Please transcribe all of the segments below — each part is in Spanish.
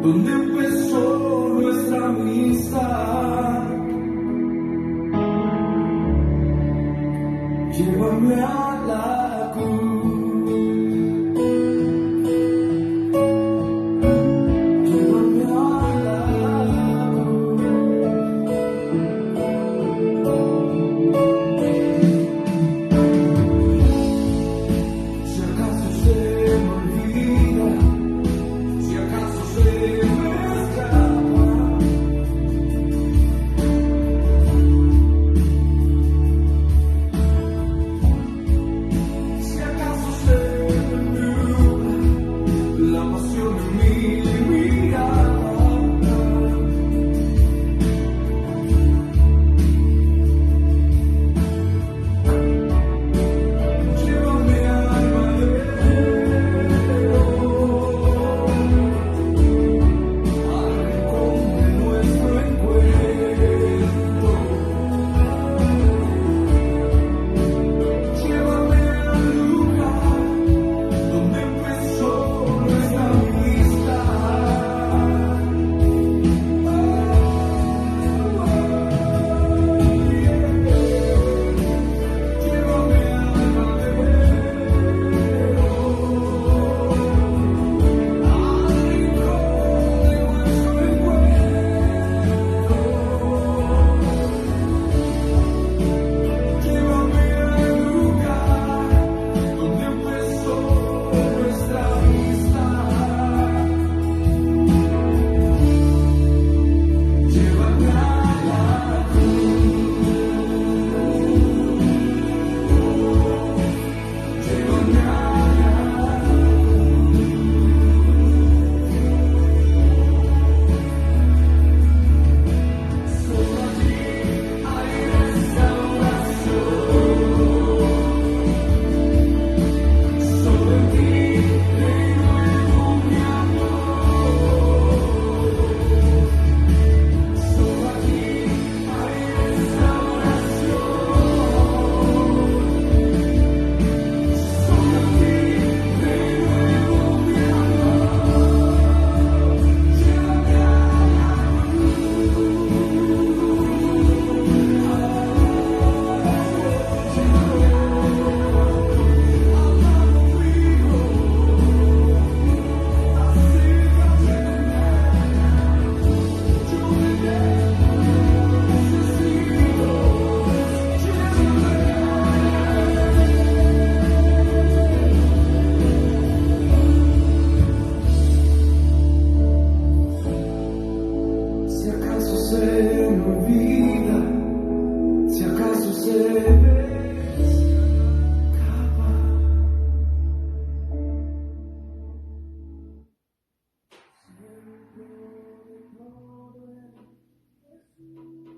donde empezó nuestra amistad. Llévame a la cruz.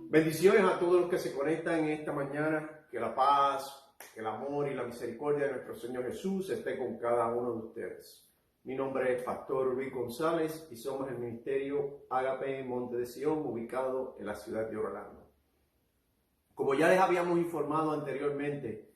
Bendiciones a todos los que se conectan en esta mañana. Que la paz, el amor y la misericordia de nuestro Señor Jesús esté con cada uno de ustedes. Mi nombre es Pastor Luis González y somos el Ministerio Ágape Monte de Sion, ubicado en la ciudad de Orlando. Como ya les habíamos informado anteriormente,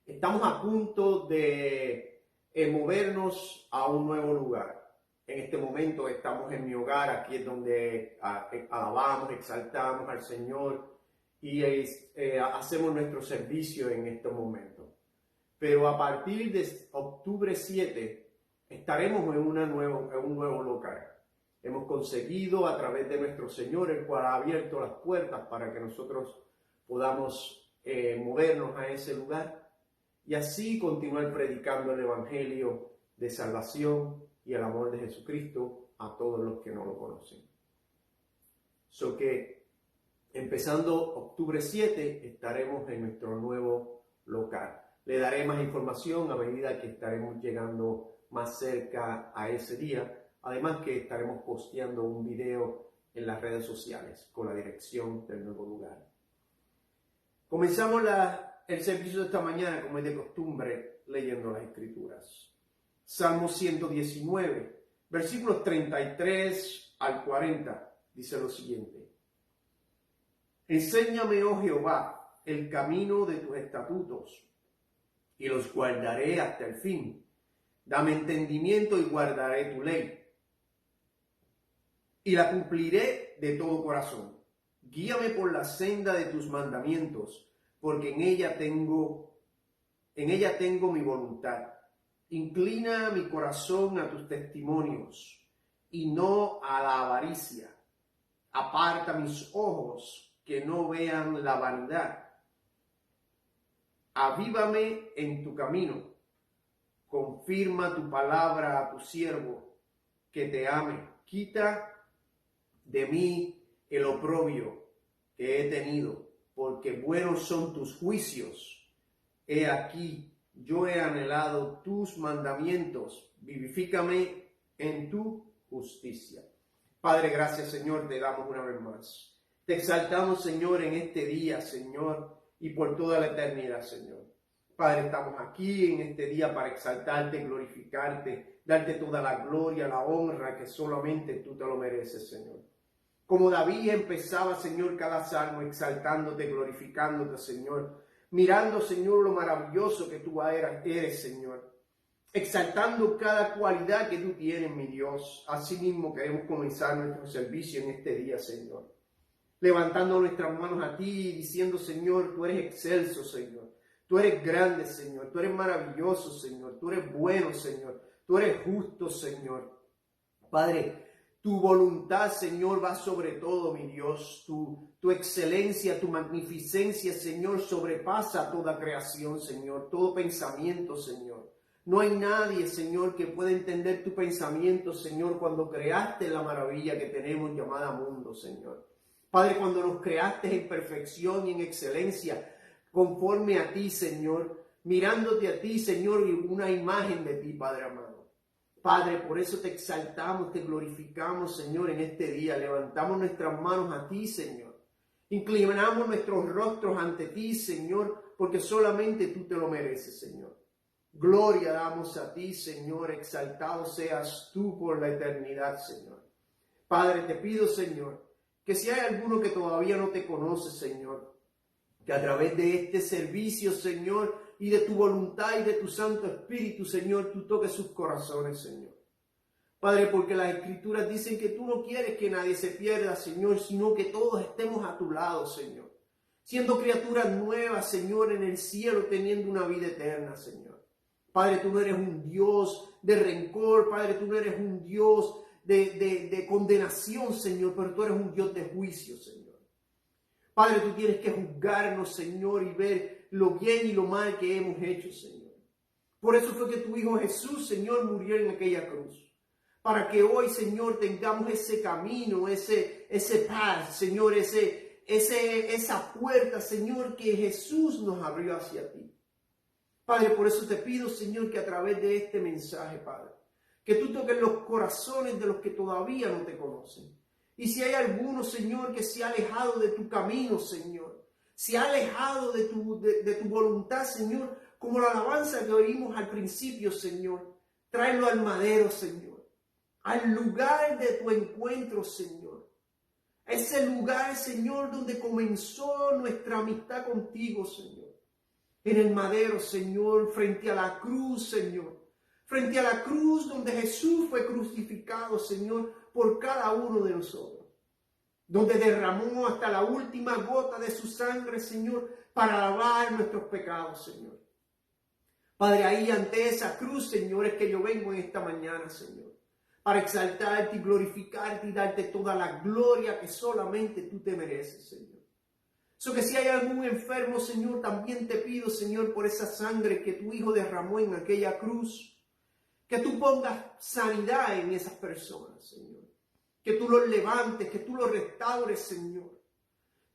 estamos a punto de movernos a un nuevo lugar. En este momento estamos en mi hogar, aquí es donde alabamos, exaltamos al Señor y hacemos nuestro servicio en estos momentos. Pero a partir de octubre 7 estaremos en un nuevo local. Hemos conseguido a través de nuestro Señor, el cual ha abierto las puertas para que nosotros podamos movernos a ese lugar y así continuar predicando el Evangelio de salvación y el amor de Jesucristo a todos los que no lo conocen. So que empezando octubre 7 estaremos en nuestro nuevo local. Le daré más información a medida que estaremos llegando más cerca a ese día. Además que estaremos posteando un video en las redes sociales con la dirección del nuevo lugar. Comenzamos el servicio de esta mañana, como es de costumbre, leyendo las Escrituras. Salmo 119, versículos 33 al 40, dice lo siguiente. Enséñame, oh Jehová, el camino de tus estatutos, y los guardaré hasta el fin. Dame entendimiento y guardaré tu ley. y la cumpliré de todo corazón. Guíame por la senda de tus mandamientos, porque en ella tengo mi voluntad. Inclina mi corazón a tus testimonios y no a la avaricia. Aparta mis ojos que no vean la vanidad. Avívame en tu camino. Confirma tu palabra a tu siervo, que te ame. Quita de mí el oprobio que he tenido, porque buenos son tus juicios. He aquí, yo he anhelado tus mandamientos. Vivifícame en tu justicia. Padre, gracias, Señor, te damos una vez más. Te exaltamos, Señor, en este día, Señor, y por toda la eternidad, Señor. Padre, estamos aquí en este día para exaltarte, glorificarte, darte toda la gloria, la honra que solamente tú te lo mereces, Señor. Como David empezaba, Señor, cada salmo exaltándote, glorificándote, Señor. Mirando, Señor, lo maravilloso que tú eres, Señor. Exaltando cada cualidad que tú tienes, mi Dios. Asimismo queremos comenzar nuestro servicio en este día, Señor. Levantando nuestras manos a ti, diciendo, Señor, tú eres excelso, Señor. Tú eres grande, Señor. Tú eres maravilloso, Señor. Tú eres bueno, Señor. Tú eres justo, Señor. Padre, tu voluntad, Señor, va sobre todo, mi Dios. Tu excelencia, tu magnificencia, Señor, sobrepasa toda creación, Señor. Todo pensamiento, Señor. No hay nadie, Señor, que pueda entender tu pensamiento, Señor, cuando creaste la maravilla que tenemos llamada mundo, Señor. Padre, cuando nos creaste en perfección y en excelencia, conforme a ti, Señor, mirándote a ti, Señor, y una imagen de ti, Padre amado. Padre, por eso te exaltamos, te glorificamos, Señor, en este día. Levantamos nuestras manos a ti, Señor. Inclinamos nuestros rostros ante ti, Señor, porque solamente tú te lo mereces, Señor. Gloria damos a ti, Señor. Exaltado seas tú por la eternidad, Señor. Padre, te pido, Señor, que si hay alguno que todavía no te conoce, Señor, que a través de este servicio, Señor, y de tu voluntad y de tu Santo Espíritu, Señor, tú toques sus corazones, Señor. Padre, porque las Escrituras dicen que tú no quieres que nadie se pierda, Señor, sino que todos estemos a tu lado, Señor. Siendo criaturas nuevas, Señor, en el cielo, teniendo una vida eterna, Señor. Padre, tú no eres un Dios de rencor, Padre, tú no eres un Dios de condenación, Señor, pero tú eres un Dios de juicio, Señor. Padre, tú tienes que juzgarnos, Señor, y ver lo bien y lo mal que hemos hecho, Señor. Por eso fue que tu Hijo Jesús, Señor, murió en aquella cruz. Para que hoy, Señor, tengamos ese camino, ese paz, Señor, esa puerta, Señor, que Jesús nos abrió hacia ti. Padre, por eso te pido, Señor, que a través de este mensaje, Padre, que tú toques los corazones de los que todavía no te conocen. Y si hay alguno, Señor, que se ha alejado de tu camino, Señor, se ha alejado de tu voluntad, Señor, como la alabanza que oímos al principio, Señor, tráelo al madero, Señor, al lugar de tu encuentro, Señor. Ese lugar, Señor, donde comenzó nuestra amistad contigo, Señor. En el madero, Señor, frente a la cruz, Señor. Frente a la cruz donde Jesús fue crucificado, Señor, por cada uno de nosotros. Donde derramó hasta la última gota de su sangre, Señor, para lavar nuestros pecados, Señor. Padre, ahí ante esa cruz, Señor, es que yo vengo en esta mañana, Señor, para exaltarte y glorificarte y darte toda la gloria que solamente tú te mereces, Señor. So que si hay algún enfermo, Señor, también te pido, Señor, por esa sangre que tu Hijo derramó en aquella cruz, que tú pongas sanidad en esas personas, Señor. Que tú los levantes, que tú los restaures, Señor.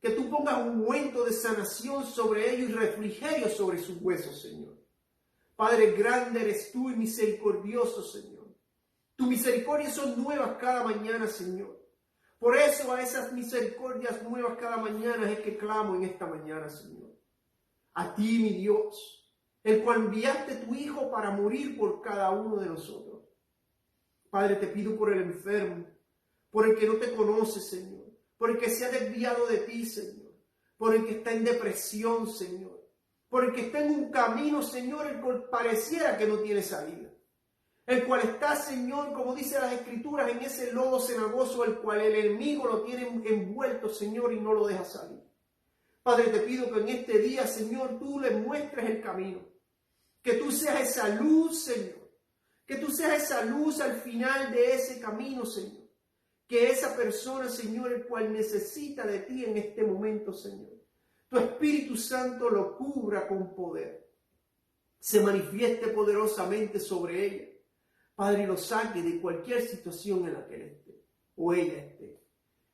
Que tú pongas un ungüento de sanación sobre ellos y refrigerio sobre sus huesos, Señor. Padre, grande eres tú y misericordioso, Señor. Tus misericordias son nuevas cada mañana, Señor. Por eso a esas misericordias nuevas cada mañana es que clamo en esta mañana, Señor. A ti, mi Dios, el cual enviaste tu Hijo para morir por cada uno de nosotros. Padre, te pido por el enfermo, por el que no te conoce, Señor, por el que se ha desviado de ti, Señor, por el que está en depresión, Señor, por el que está en un camino, Señor, el cual pareciera que no tiene salida. el cual está, Señor, como dice las Escrituras, en ese lodo cenagoso, el cual el enemigo lo tiene envuelto, Señor, y no lo deja salir. Padre, te pido que en este día, Señor, tú le muestres el camino, que tú seas esa luz, Señor, que tú seas esa luz al final de ese camino, Señor, que esa persona, Señor, el cual necesita de ti en este momento, Señor, tu Espíritu Santo lo cubra con poder, se manifieste poderosamente sobre ella, Padre, y lo saque de cualquier situación en la que él esté o ella esté.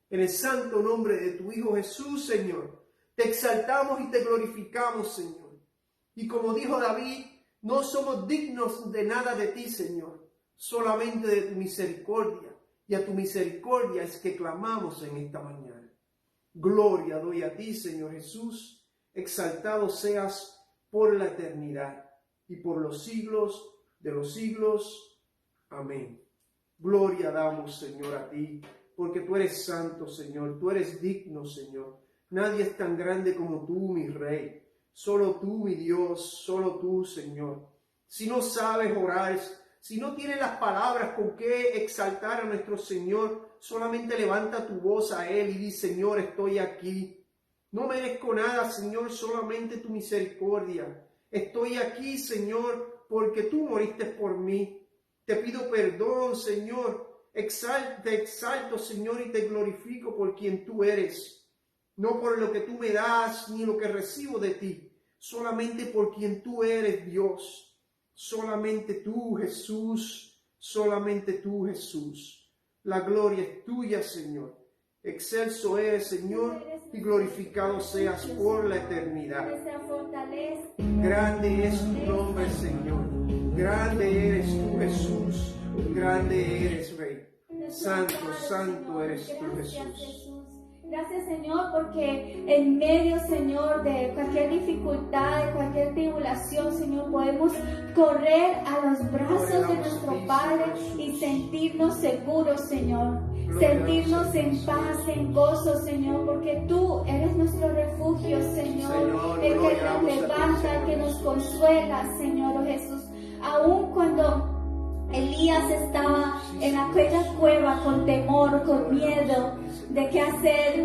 En el santo nombre de tu Hijo Jesús, Señor, te exaltamos y te glorificamos, Señor. Y como dijo David, no somos dignos de nada de ti, Señor, solamente de tu misericordia. Y a tu misericordia es que clamamos en esta mañana. Gloria doy a ti, Señor Jesús. Exaltado seas por la eternidad y por los siglos de los siglos. Amén. Gloria damos, Señor, a ti, porque tú eres santo, Señor. Tú eres digno, Señor. Nadie es tan grande como tú, mi Rey. Solo tú, mi Dios, solo tú, Señor. Si no sabes orar, si no tienes las palabras con que exaltar a nuestro Señor, solamente levanta tu voz a Él y di, Señor, estoy aquí. No merezco nada, Señor, solamente tu misericordia. Estoy aquí, Señor, porque tú moriste por mí. Te pido perdón, Señor. Te exalto, Señor, y te glorifico por quien tú eres. No por lo que tú me das, ni lo que recibo de ti. Solamente por quien tú eres, Dios. Solamente tú, Jesús. Solamente tú, Jesús. La gloria es tuya, Señor. Excelso eres, Señor, y glorificado seas por la eternidad. Grande es tu nombre, Señor. Grande eres tú, Jesús. Grande eres, Rey. Santo, santo eres tú, Jesús. Gracias, Señor, porque en medio, Señor, de cualquier dificultad, de cualquier tribulación, Señor, podemos correr a los brazos de nuestro Padre y sentirnos seguros, Señor. Sentirnos en paz, en gozo, Señor, porque tú eres nuestro refugio, Señor. El que nos levanta, el que nos consuela, Señor, oh Jesús. Aun cuando Elías estaba en aquella cueva con temor, con miedo de qué hacer,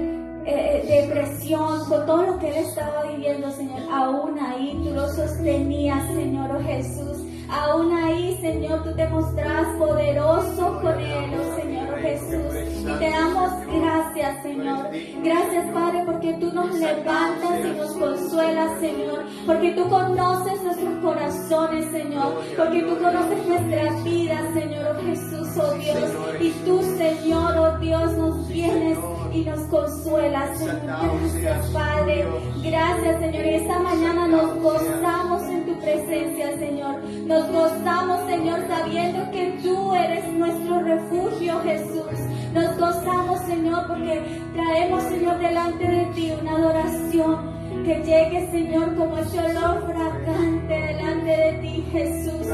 depresión, con todo lo que él estaba viviendo, Señor, aún ahí tú lo sostenías, Señor, oh Jesús. Aún ahí, Señor, tú te mostrás poderoso con él, oh Señor, oh Jesús. Y te damos gracias, Señor. Gracias, Padre, porque tú nos levantas y nos consuelas, Señor. Porque tú conoces nuestros corazones, Señor. Porque tú conoces nuestras vidas, Señor, oh Jesús, oh Dios. Y tú, Señor, oh Dios, nos vienes y nos consuelas, Señor. Gracias, Padre. Gracias, Señor. Y esta mañana nos gozamos en tu presencia, Señor. Nos gozamos, Señor, sabiendo que tú eres nuestro refugio, Jesús. Nos gozamos, Señor, porque traemos, Señor, delante de ti una adoración que llegue, Señor, como ese olor fragante delante de ti, Jesús.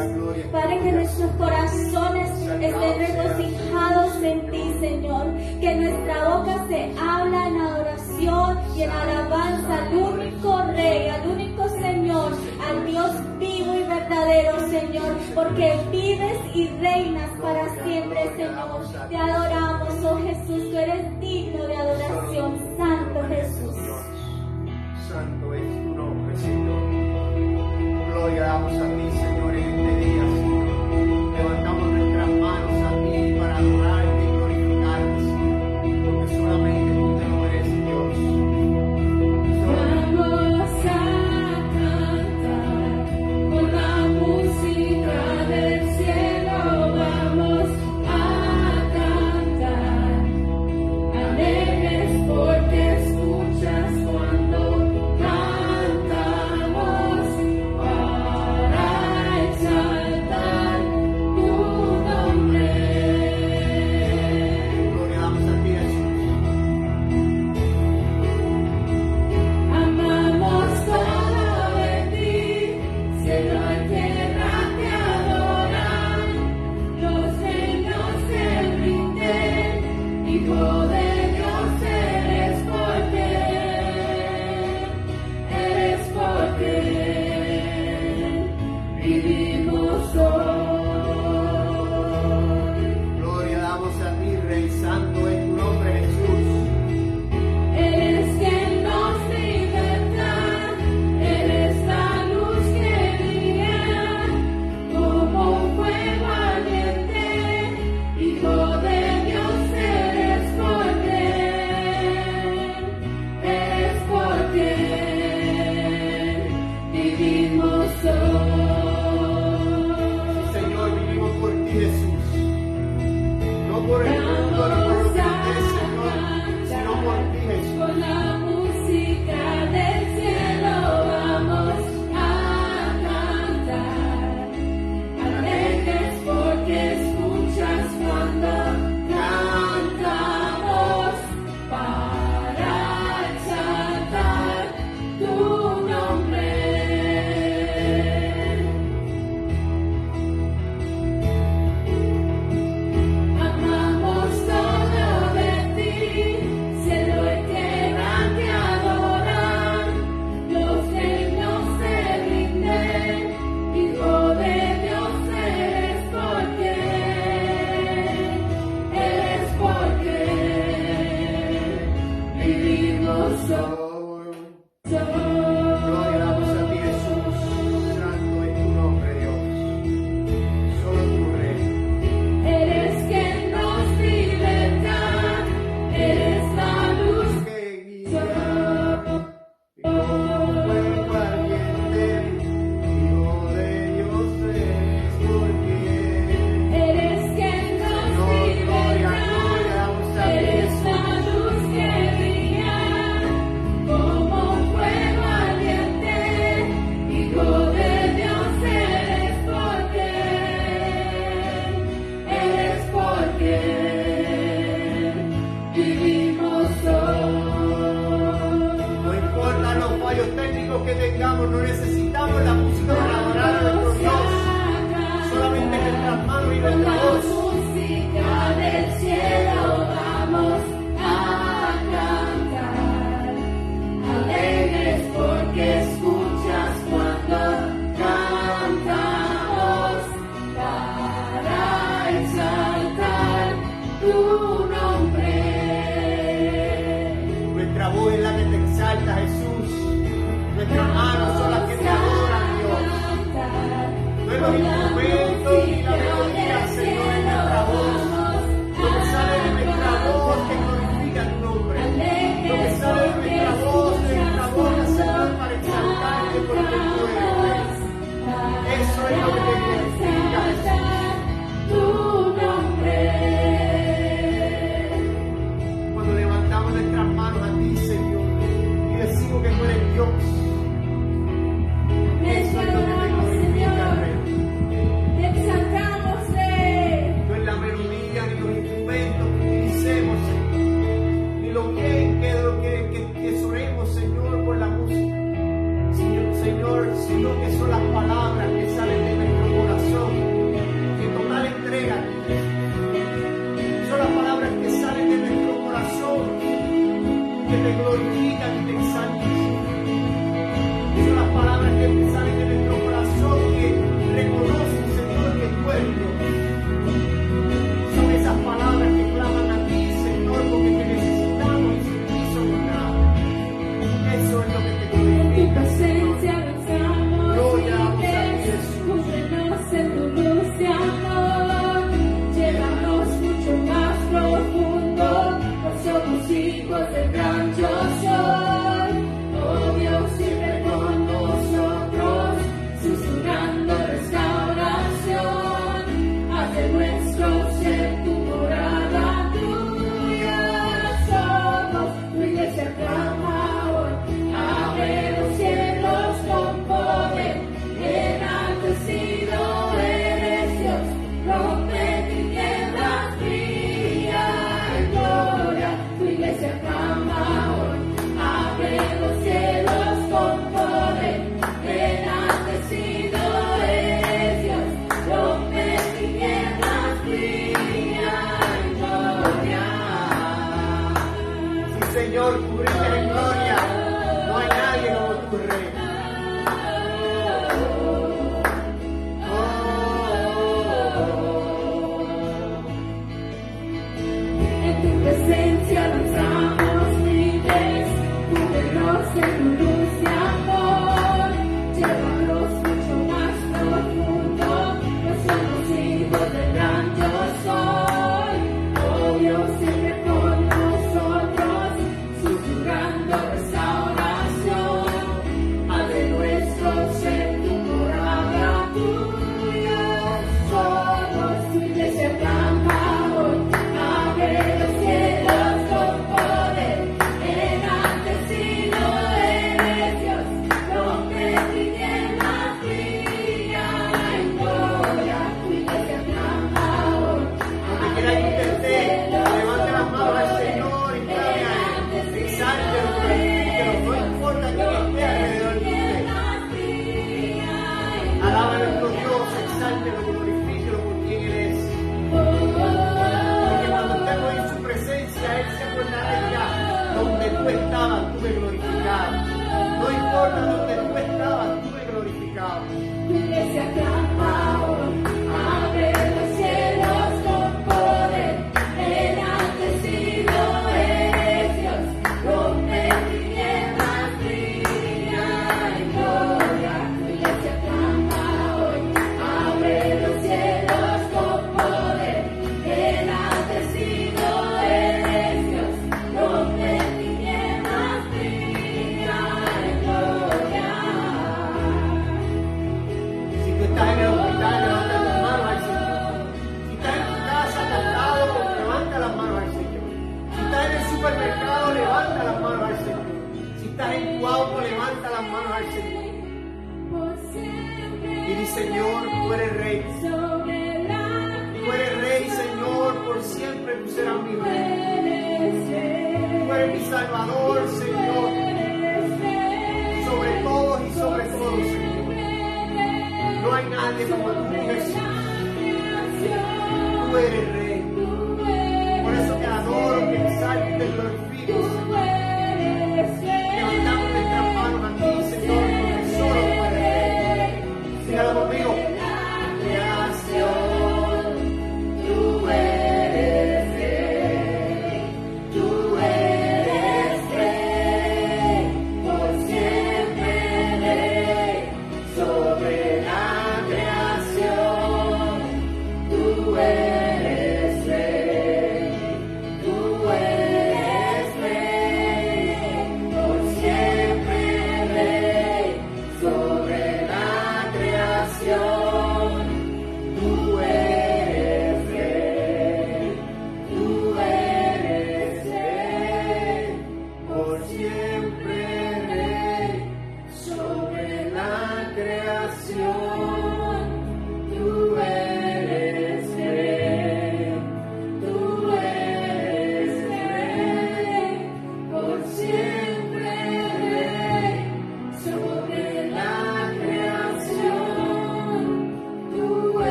Para que nuestros corazones estén regocijados en ti, Señor. Que nuestra boca se habla en adoración y en alabanza al único Rey, al único Señor, al Dios vivo y verdadero, Señor. Porque vives y reinas para siempre, Señor. Te adoramos, oh Jesús. Tú eres digno de adoración, Santo Jesús. Santo es tu nombre, Señor. Gloria damos a ti, Señor, en este día, Señor. Levantamos nuestras manos a ti para adorarte y glorificarte, Señor, porque solamente tú te lo mereces, Dios. Vamos a cantar con la música del cielo, vamos a cantar alegres porque escuchas cuando cantamos para exaltar. y con nuestra la voz. música del cielo vamos a cantar. Alegres porque escuchas cuando cantamos para exaltar tu nombre. Nuestra voz es la que te exalta, Jesús. Nuestras manos son las que te adoran, Dios. No es los instrumentos ni la melodía, Señor, es nuestra voz. Lo que sale de nuestra voz que glorifica tu nombre. Lo que sale de nuestra voz, Señor, para exaltarte porque tú eres Rey. Eso es lo que te glorifica, Jesús. Tu nombre. Cuando levantamos nuestras manos a ti, Señor, y decimos que tú eres Dios. Eso es lo que te glorifica, Rey. Te exaltamos, Rey. No es la melodía ni los instrumentos que utilicemos, Señor, ni lo que sonemos, Señor, por la música, Señor, sino que son las palabras que salen de nuestro corazón, en total entrega. Son las palabras que salen de nuestro corazón, que te glorifican y te exaltan. Son las palabras que salen de nuestro corazón, que reconocen, Señor, que tú eres Dios. Son esas palabras que claman a ti, Señor, porque te necesitamos y sin ti somos nada. Eso es lo que te Tu glorifica, presencia Señor. lanzamos Gloria a libres, Jesús. cúbrenos en tu luz de amor, llévanos mucho más profundo, pues somos hijos del gran yo soy. Oh Dios, siempre con nosotros, susurrando restauración, haz de nuestro ser tu morada, tuya somos, tu iglesia clama hoy, abre los cielos con poder, enaltecido eres Dios, rompe tinieblas, brilla en gloria, tu iglesia clama hoy, abre los cielos con poder, enaltecido eres Dios, rompe tinieblas, brilla en gloria. Sí, Señor, cubrirte en gloria. No hay nadie como tu Rey. En tu presencia lanzamos libres, cúbrenos en tu luz de amor, llévanos mucho más profundo, pues somos hijos del gran yo soy. Oh Dios, siempre con nosotros, susurrando restauración, haz de nuestro ser tu morada, tuya somos, tu iglesia clama hoy, abre los cielos con poder, enaltecido eres Dios, rompe tinieblas, brilla en gloria, tu iglesia clama hoy, Donde quiera que usted esté, levante las manos al Señor y clame a Él. Exáltelo, glorifíquelo, no importa quién esté alrededor de usted. Alaba a nuestro Dios, exáltelo, glorifíquelo por quien Él es. Porque cuando estemos en su presencia, Él se acordará ya. Donde tú estabas, tú me glorificabas. No importa donde tú estabas, tú me glorificabas. tu iglesia clama hoy, abre los cielos con poder, enaltecido eres Dios, rompe tinieblas, brilla en gloria, tu iglesia clama hoy, abre los cielos con poder, enaltecido eres Dios, rompe tinieblas, brilla en gloria. Si tú estás en el hospital, levanta tus manos al Señor. Si estás en tu casa acostado, levanta las manos al Señor. Si estás en el supermercado, levanta las manos al Señor. Si estás en tu auto, levanta las manos al Señor. Y di, Señor, tú eres Rey. Tú eres Rey, Señor, por siempre tú serás mi Rey. Tú eres mi Salvador, Señor. Sobre todos y sobre todos, Señor. No hay nadie como tú, Jesús. tú eres Rey. Por eso te adoro, te exalto y te glorifico, Señor. Levantamos nuestras manos a ti, Señor, porque solo tú eres Rey. Dígalo conmigo.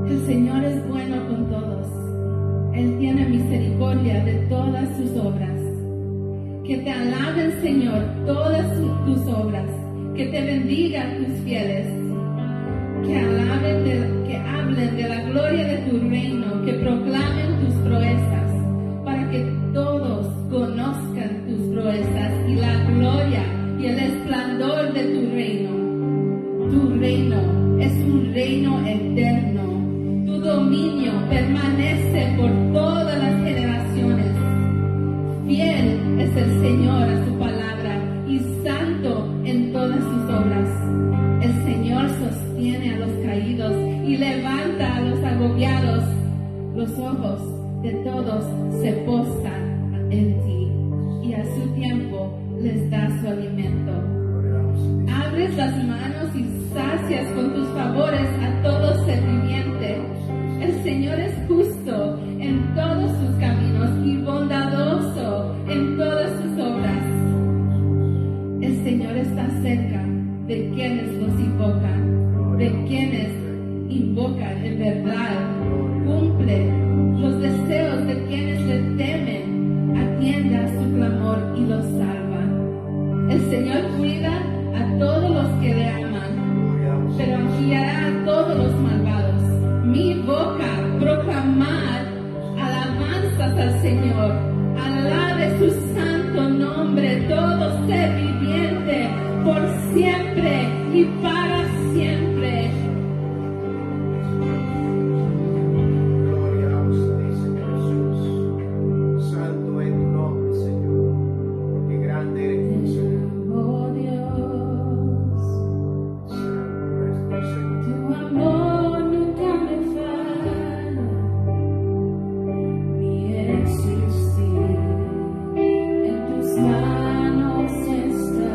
El Señor es bueno con todos. Él tiene misericordia de todas sus obras. Que te alaben, Señor, todas tus obras. Que te bendigan tus fieles. Que hablen de la gloria de tu reino. Que proclamen tus proezas. Para que todos conozcan tus proezas y la gloria y el esplendor de tu reino. Tu reino es un reino eterno. Tu dominio permanece por todas las generaciones. Fiel es el Señor a su palabra y santo en todas sus obras. El Señor sostiene a los caídos y levanta a los agobiados. Los ojos de todos se posan en ti y a su tiempo les da su alimento. Abres las manos y sacias con tus favores a todo ser viviente. El Señor es justo en todos sus caminos y bondadoso en todas sus obras. El Señor está cerca de quienes los invocan, de quienes invocan en verdad. Cumple los deseos de quienes le temen, atiende a su clamor y los salva. El Señor cuida a todos los que le aman, pero guiará a todos los malvados. Mi boca proclamar alabanzas al Señor. Alabe su santo nombre todo ser viviente por siempre y para siempre. Manos está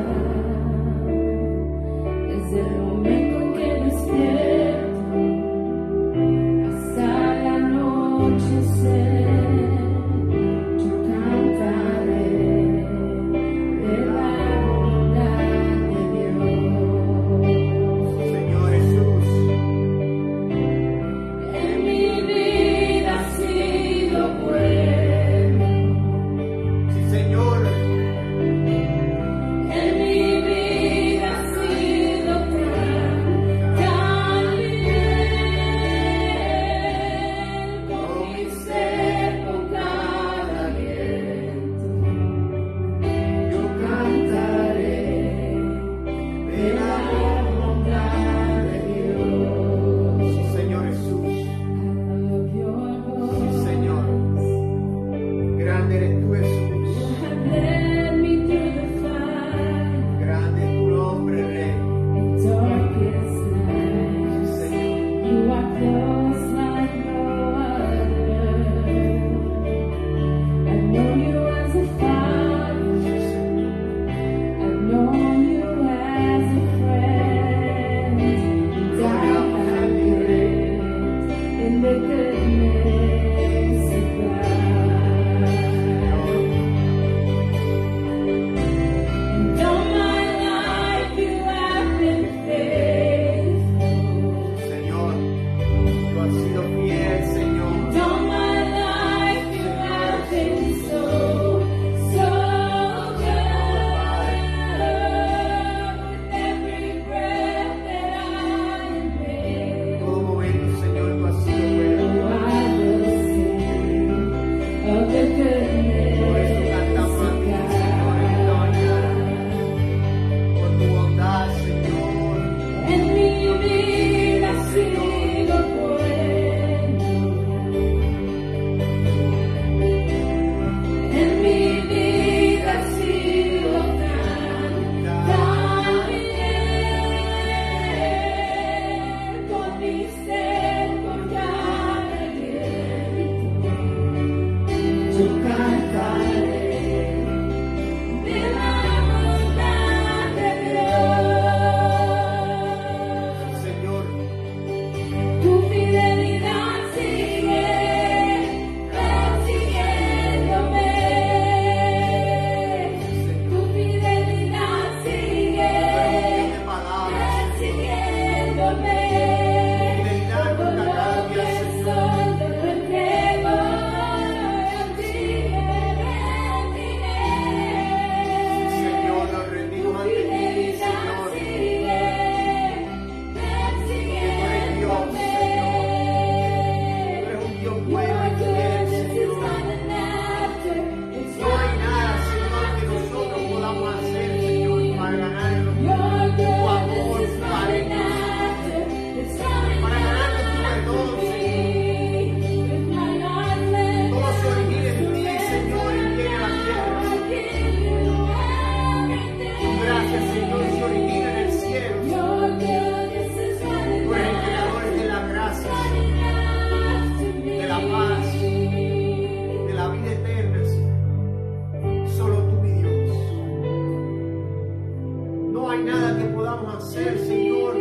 hay nada que podamos hacer, Señor,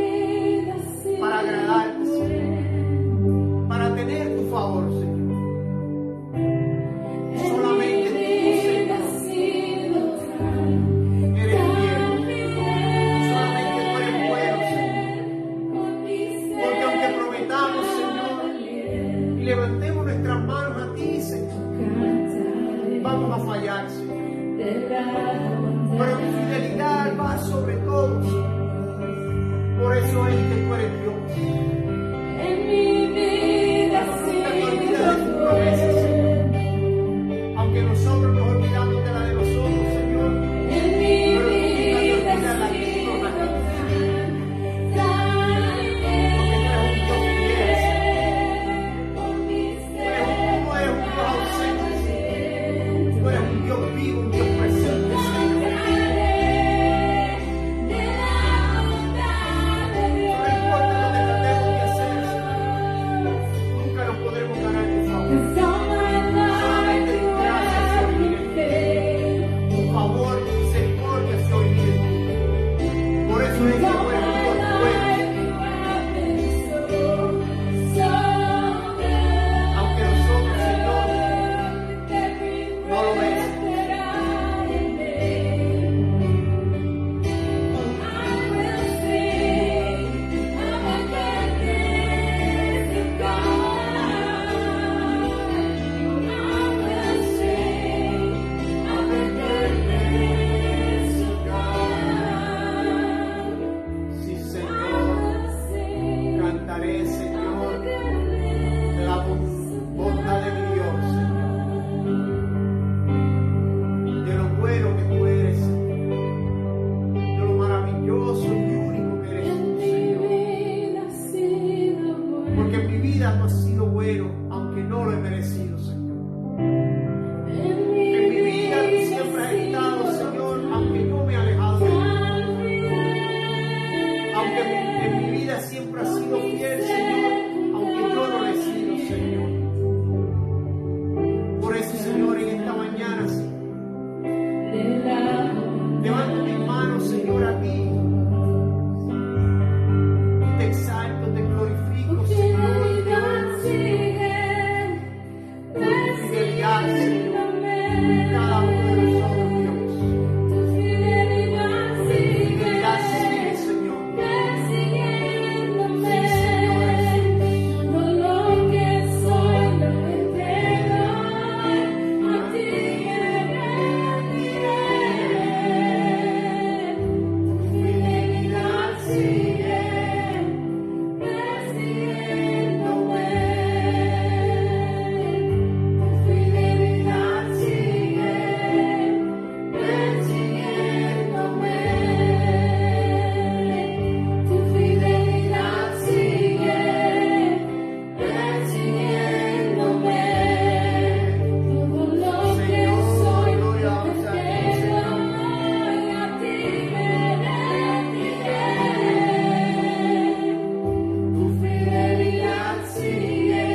para agradarte, Señor, para tener tu favor, Señor. Solamente tú, Señor, eres bien. Solamente tú eres bueno, Señor. Porque aunque prometamos, Señor, y levantemos nuestras manos a ti, Señor, vamos a fallar, Señor. Pero tu fidelidad va sobre todo, Señor. Por eso es que tú eres Dios. En mi vida No te olvides de tus promesas, Señor. Aunque nosotros nos olvidamos de la de nosotros, Señor. en mi Pero vida nunca te olvidas la que tú nos has dicho, Señor. Tú eres un Dios ausente, Señor. Tú eres un Dios vivo, un Dios presente, Señor. No importa lo que tratemos de hacer, Señor. Nunca nos podremos ganar tu favor. Solamente tu gracia se olvide. Tu favor, tu misericordia se olvide. Por eso es que tú eres un Dios bueno. Aunque nosotros, Señor, no lo merecemos. Sí, Señor, cantaré, Señor, la bondad de mi Dios, Señor. De lo bueno que tú eres, Señor. De lo maravilloso y único que eres tú, Señor. Porque en mi vida no ha sido bueno, aunque no lo he merecido, Señor. En mi vida tú siempre has estado, Señor, aunque yo me he alejado de ti. Aunque en mi vida siempre has sido fiel, Señor, aunque yo no lo he sido, Señor. Por eso, Señor, en esta mañana, Señor, levanto mis manos, Señor, a ti. Y te exalto, te glorifico, Señor, por tu fidelidad, Señor, cada uno de nosotros, Dios. Tu fidelidad sigue, Señor. Sí, Señor Jesús. Tu fidelidad sigue persiguiéndome. Tu fidelidad sigue persiguiéndome. Tu fidelidad sigue persiguiéndome. Todo lo que soy, lo entrego hoy a ti me rendiré. Tu fidelidad sigue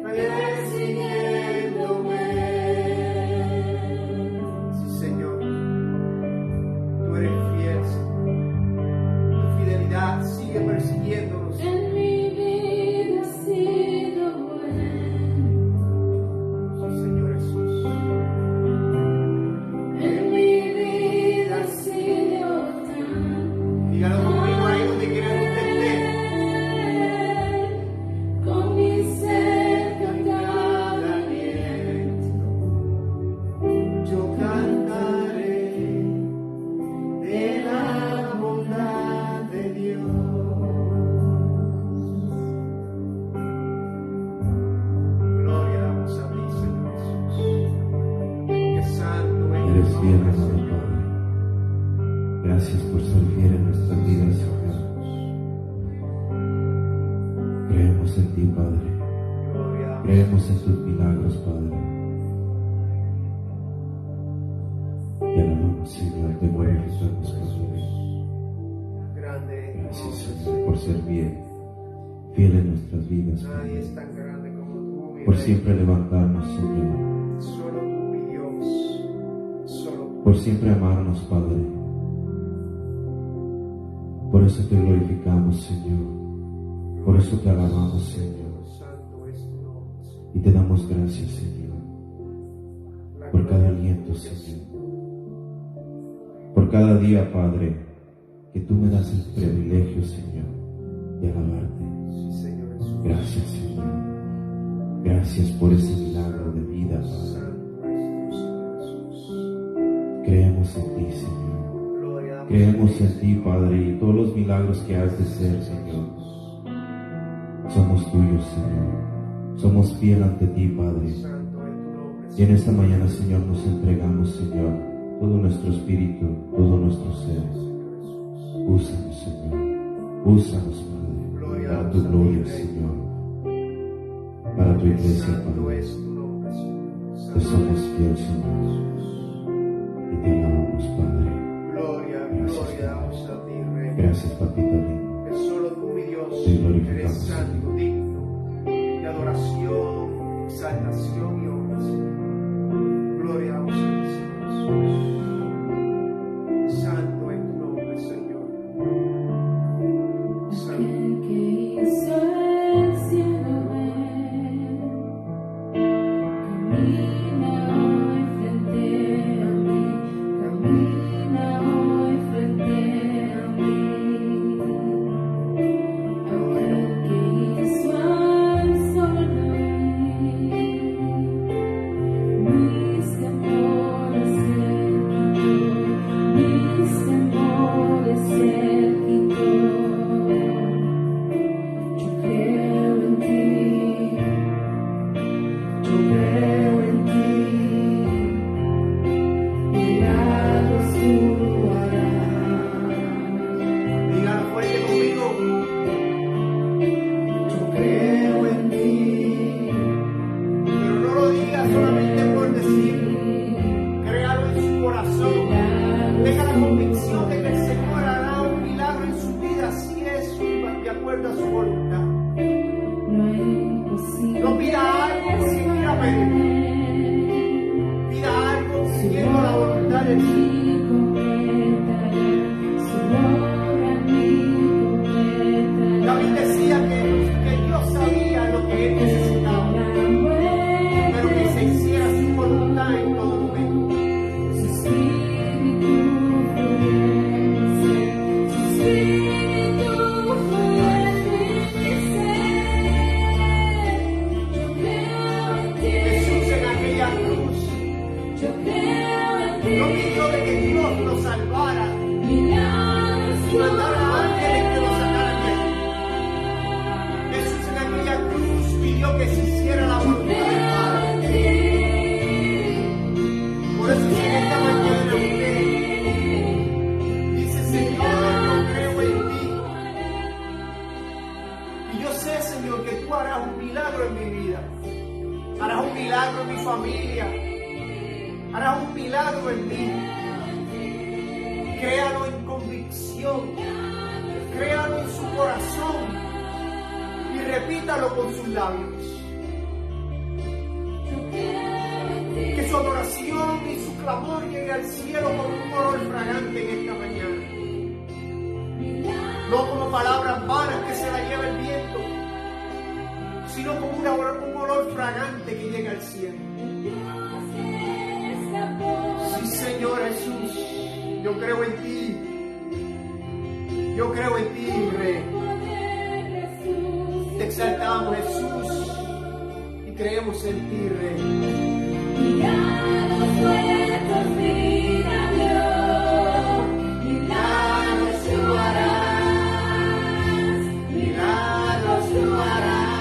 persiguiéndome. Sí, Señor, tú eres fiel, Señor. Tu fidelidad sigue persiguiéndonos. En mi vida ha sido bueno. Sí, Señor Jesús. En mi vida ha sido tan Dígalo conmigo ahí donde quiera que usted esté. con mi ser cantada bien. Yo cantaré de la bondad de Dios. Gloria damos a ti, Señor Jesús. Que santo Eres fiel, amado Padre. Gracias por ser fiel en nuestras vidas, Señor. Creemos en ti, Padre. Gloria damos. Creemos en tus milagros, Padre. Te alabamos, Señor, te glorificamos, Padre. Grande es Gracias, Dios. Señor, por ser fiel en nuestras vidas, Nadie Padre. es tan grande como tú, mi Por Rey. siempre levantarnos, Señor. Solo tú, mi Dios. Solo tú. Por siempre amarnos, Padre. eso te glorificamos, Señor. Por eso te alabamos, Señor. Santo es tu nombre, Señor. Y te damos gracias, Señor, por cada aliento, Señor. Por cada día, Padre, que tú me das el privilegio, Señor, de alabarte. Sí, Señor Jesús. Gracias, Señor. Gracias por ese milagro de vida, Padre. Santo es tu Señor Jesús. Creemos en ti, Señor. Gloria a Dios. Creemos en ti, Padre, y todos los milagros que has de ser, Señor. Somos tuyos, Señor. Somos fiel ante ti, Padre. Santo es tu nombre, Y en esta mañana, Señor, nos entregamos, Señor, todo nuestro espíritu, todo nuestro ser. Úsanos, Señor. Úsanos, Padre, para tu gloria, Señor. Para tu iglesia, Santo Padre. es tu nombre, Señor. Te somos fiel, Señor. Y te alabamos, Padre. Gloria, Gracias, gloria damos a ti, Rey. Gracias, papito lindo. Que solo tú, mi Dios, Te glorificamos, eres santo, digno de adoración, exaltación y honra, Señor. Gloria damos a ti, Señor Jesús. Santo es tu nombre, Señor. Santo. El que hizo el cielo ver, camina hoy frente a mí, camina hoy frente a mí. Aquel que hizo al sol mis temores se quitó. Yo creo en ti, yo creo en ti, milagros tú harás. Dígalo fuerte conmigo. Yo creo en ti, Pero no lo diga solamente por decirlo. Créalo en su corazón. Tenga la convicción de que el Señor hará un milagro en su vida si es de acuerdo a su voluntad. no es imposible. No pida algo sin ir a pedir. Pida algo siguiendo la voluntad del Señor. David decía que Dios sabía lo que él necesitaba, pero que se hiciera su voluntad en todo momento. Jesús en aquella cruz no pidió de que Dios lo salvara y mandara ángeles que lo sacaran de ahí. Jesús en aquella cruz pidió que se hiciera la voluntad del Padre. Por eso si en esta mañana usted dice, Señor, yo creo en ti. Y yo sé, Señor, que tú harás un milagro en mi vida. Harás un milagro en mi familia. Harás un milagro en mí. Créalo en convicción. Créalo en su corazón. Y repítalo con sus labios. Que su adoración y su clamor llegue al cielo como un olor fragante en esta mañana. No como palabras vanas que se la lleva el viento, sino como un olor fragante que llega al cielo. Sí, Señor Jesús, yo creo en ti. Yo creo en ti, Rey. Te exaltamos, Jesús, y creemos en ti, Rey. Milagros tú harás, milagros tú harás.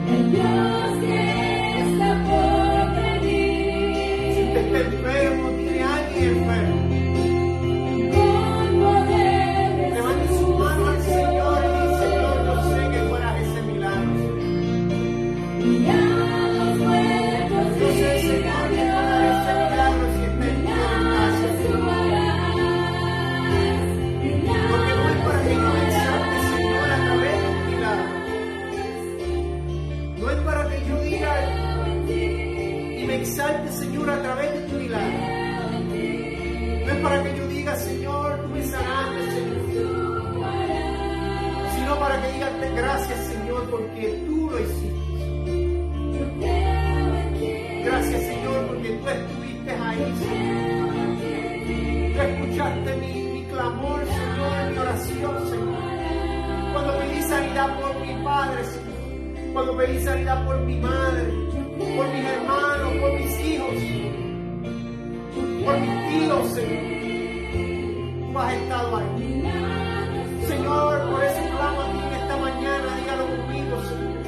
El Dios que está por venir, Si usted está enfermo, tiene a alguien enfermo, con poder levante su mano al Señor y dice, Señor, yo sé que tú harás ese milagro. milagros muertos Yo sé, Señor, que tú harás ese milagro si está en tu casa. tú harás, Porque no es para que yo me exalte, Señor, a través de un milagro. No es para que yo diga y me exalte, Señor, a través de tu milagro. gracias, Señor, porque tú lo hiciste. Gracias, Señor, porque tú estuviste ahí, Señor. Tú escuchaste mi clamor, Señor, mi oración, Señor. Cuando pedí sanidad por mi padre, Señor. Cuando pedí sanidad por mi madre, por mis hermanos, por mis hijos, por mis tíos, Señor. Tú has estado ahí. Señor, por eso clamo a ti en esta mañana, dígalo conmigo, Señor.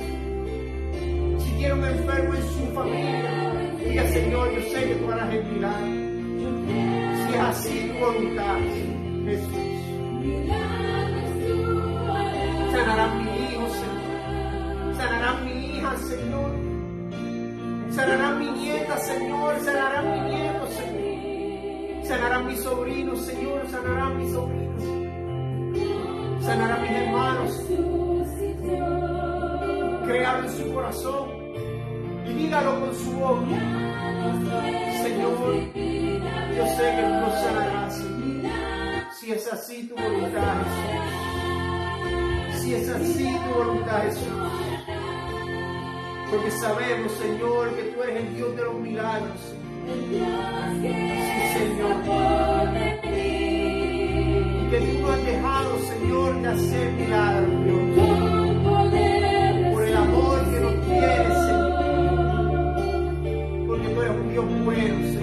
Si tiene un enfermo en su familia, diga, Señor, yo sé que tú harás el milagro. Si es así tu voluntad, Jesús. Sanarán mi hijo, Señor. Sanarán mi hija, Señor. Sanarán mi nieta, Señor. Sanarán mi nieto, Señor. Sanarán mis sobrinos, Señor. Sanarán mis sobrinos. Sanarán mis hermanos. Créalo en su corazón y dígalo con su boca. Señor, yo sé que tú nos sanarás. Si es así tu voluntad, Jesús. Si es así tu voluntad, Jesús. Porque sabemos, Señor, que tú eres el Dios de los milagros. Sí, Señor. Y que tú no has dejado, Señor, de hacer milagros, Dios. Por el amor que nos tienes, Señor. Porque tú eres un Dios bueno, Señor.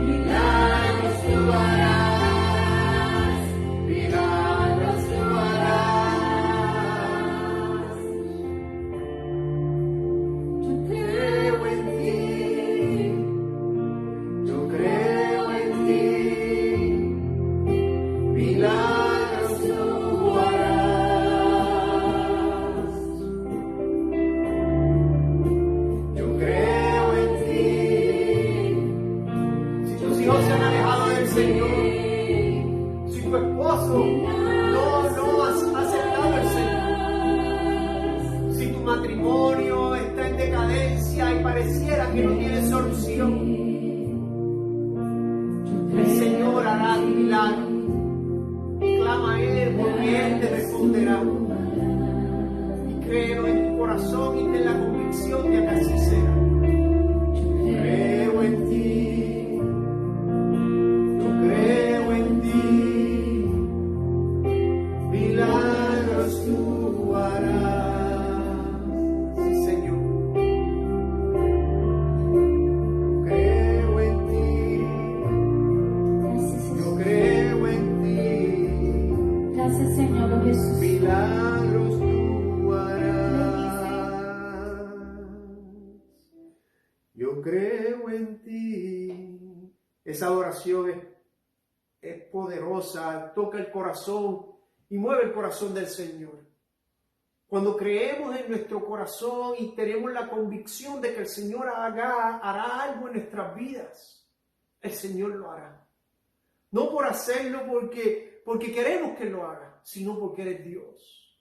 Milagros tú harás. Milagros tú harás. Yo creo en ti. Yo creo en ti. Milagros tú harás. Yo creo en ti. Si tus hijos se han alejado del Señor, si tu esposo no has aceptado al Señor, si tu matrimonio está en decadencia y pareciera que no tiene solución, el Señor hará tu milagro. Clama a Él porque Él te responderá. Y créelo en tu corazón y ten la convicción de que así será. Creo en ti. Yo creo en ti. Milagros tú harás. Sí, Señor. Yo creo en ti. Yo creo en ti. Gracias, Señor, oh Jesús. Milagros tú harás. Yo creo en ti. Esa adoración es poderosa, toca el corazón y mueve el corazón del Señor. Cuando creemos en nuestro corazón y tenemos la convicción de que el Señor hará algo en nuestras vidas, el Señor lo hará. No por hacerlo porque queremos que lo haga, sino porque eres Dios.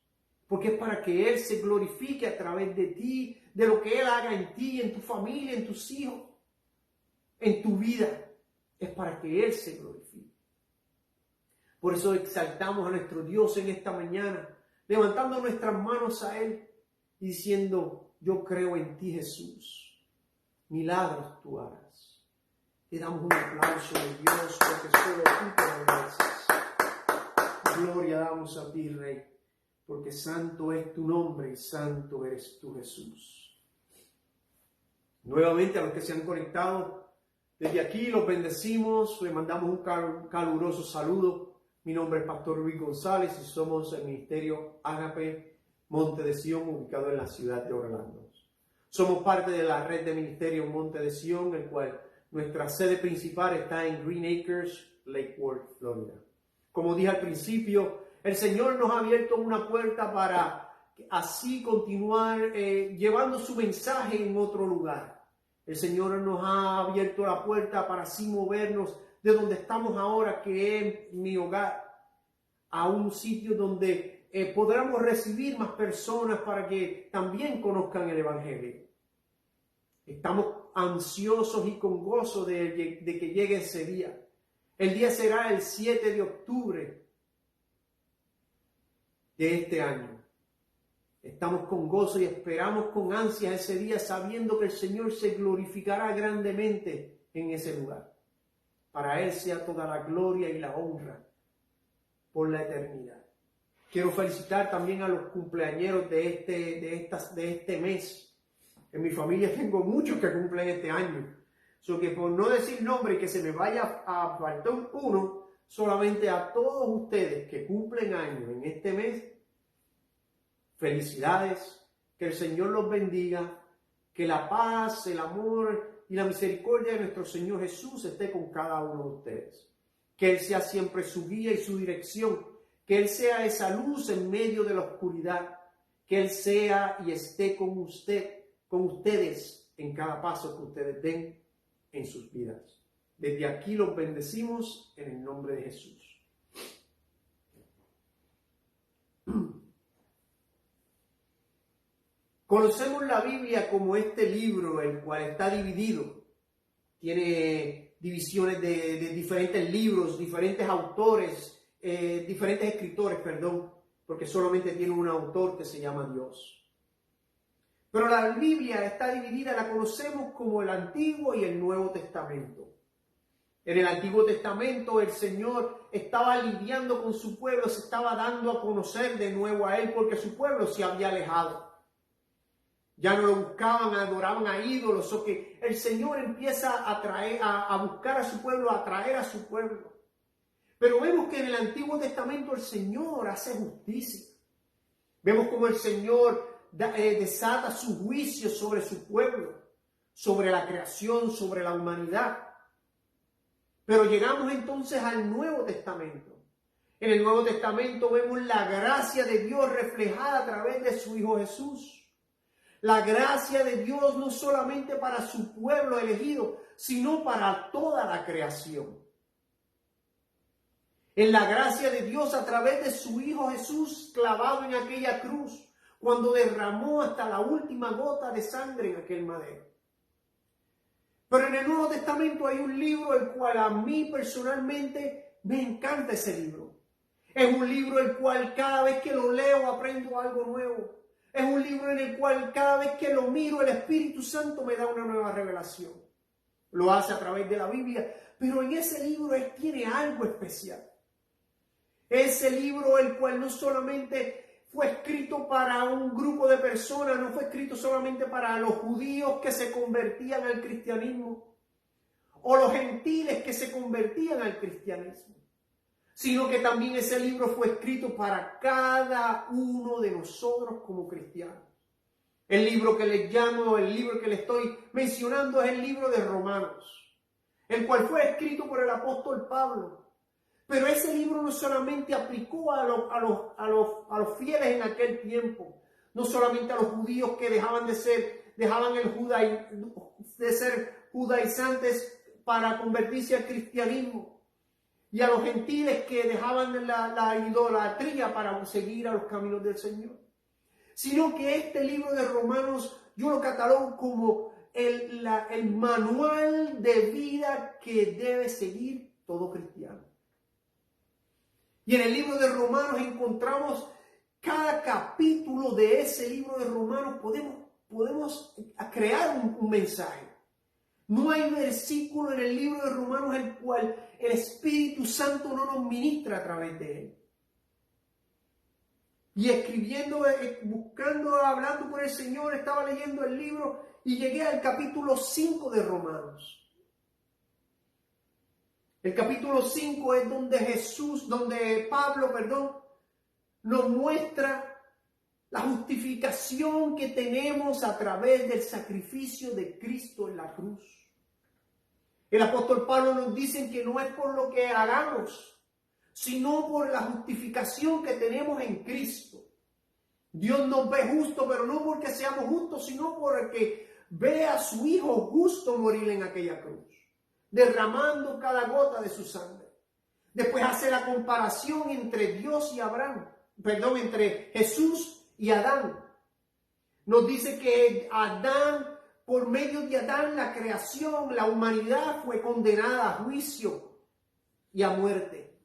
Porque es para que Él se glorifique a través de ti, de lo que Él haga en ti, en tu familia, en tus hijos, en tu vida. Es para que Él se glorifique. Por eso exaltamos a nuestro Dios en esta mañana, levantando nuestras manos a Él y diciendo, yo creo en ti, Jesús. Milagros tú harás. Te damos un aplauso de Dios porque solo tú te lo mereces. Gloria damos a ti, Rey, porque santo es tu nombre y santo eres tú, Jesús. Nuevamente a los que se han conectado desde aquí, los bendecimos, le mandamos un caluroso saludo. Mi nombre es Pastor Luis González y somos el Ministerio Ágape Monte de Sion, ubicado en la ciudad de Orlando. Somos parte de la red de Ministerio Monte de Sion, el cual nuestra sede principal está en Green Acres, Lake Worth, Florida. Como dije al principio, el Señor nos ha abierto una puerta para así continuar llevando su mensaje en otro lugar. El Señor nos ha abierto la puerta para así movernos de donde estamos ahora, que es mi hogar, a un sitio donde podamos recibir más personas para que también conozcan el Evangelio. Estamos ansiosos y con gozo de que llegue ese día. El día será el 7 de octubre de este año. Estamos con gozo y esperamos con ansia ese día, sabiendo que el Señor se glorificará grandemente en ese lugar. Para Él sea toda la gloria y la honra por la eternidad. Quiero felicitar también a los cumpleañeros de este mes. En mi familia tengo muchos que cumplen este año. So que por no decir nombre y que se me vaya a faltar uno, solamente a todos ustedes que cumplen años en este mes, felicidades, que el Señor los bendiga, que la paz, el amor y la misericordia de nuestro Señor Jesús esté con cada uno de ustedes. Que Él sea siempre su guía y su dirección, que Él sea esa luz en medio de la oscuridad, que Él sea y esté con ustedes en cada paso que ustedes den en sus vidas. Desde aquí los bendecimos en el nombre de Jesús. Conocemos la Biblia como este libro, el cual está dividido. Tiene divisiones de diferentes libros, diferentes autores, diferentes escritores, porque solamente tiene un autor que se llama Dios. Pero la Biblia está dividida, la conocemos como el Antiguo y el Nuevo Testamento. En el Antiguo Testamento el Señor estaba lidiando con su pueblo, se estaba dando a conocer de nuevo a Él porque su pueblo se había alejado. Ya no lo buscaban, adoraban a ídolos, o que el Señor empieza a buscar a su pueblo, a atraer a su pueblo. Pero vemos que en el Antiguo Testamento el Señor hace justicia. Vemos como el Señor desata su juicio sobre su pueblo, sobre la creación, sobre la humanidad. Pero llegamos entonces al Nuevo Testamento. En el Nuevo Testamento vemos la gracia de Dios reflejada a través de su Hijo Jesús. La gracia de Dios no solamente para su pueblo elegido, sino para toda la creación. En la gracia de Dios a través de su Hijo Jesús clavado en aquella cruz, cuando derramó hasta la última gota de sangre en aquel madero. Pero en el Nuevo Testamento hay un libro el cual a mí personalmente me encanta ese libro. Es un libro el cual cada vez que lo leo aprendo algo nuevo. Es un libro en el cual cada vez que lo miro el Espíritu Santo me da una nueva revelación. Lo hace a través de la Biblia, pero en ese libro él tiene algo especial. Ese libro el cual no solamente fue escrito para un grupo de personas, no fue escrito solamente para los judíos que se convertían al cristianismo o los gentiles que se convertían al cristianismo, sino que también ese libro fue escrito para cada uno de nosotros como cristianos. El libro que les llamo, el libro que les estoy mencionando es el libro de Romanos, el cual fue escrito por el apóstol Pablo. Pero ese libro no solamente aplicó a los fieles en aquel tiempo, no solamente a los judíos que dejaban de ser judaizantes para convertirse al cristianismo, y a los gentiles que dejaban la idolatría para seguir a los caminos del Señor, sino que este libro de Romanos yo lo catalogo como el manual de vida que debe seguir todo cristiano. Y en el libro de Romanos encontramos cada capítulo de ese libro de Romanos, podemos crear un mensaje. No hay versículo en el libro de Romanos el cual el Espíritu Santo no nos ministra a través de él. Y escribiendo, buscando, hablando con el Señor, estaba leyendo el libro y llegué al capítulo 5 de Romanos. El capítulo 5 es donde Pablo nos muestra la justificación que tenemos a través del sacrificio de Cristo en la cruz. El apóstol Pablo nos dice que no es por lo que hagamos, sino por la justificación que tenemos en Cristo. Dios nos ve justo, pero no porque seamos justos, sino porque ve a su Hijo justo morir en aquella cruz, derramando cada gota de su sangre. Después hace la comparación entre Dios y entre Jesús y Adán. Nos dice que por medio de Adán, la creación, la humanidad fue condenada a juicio. y a muerte.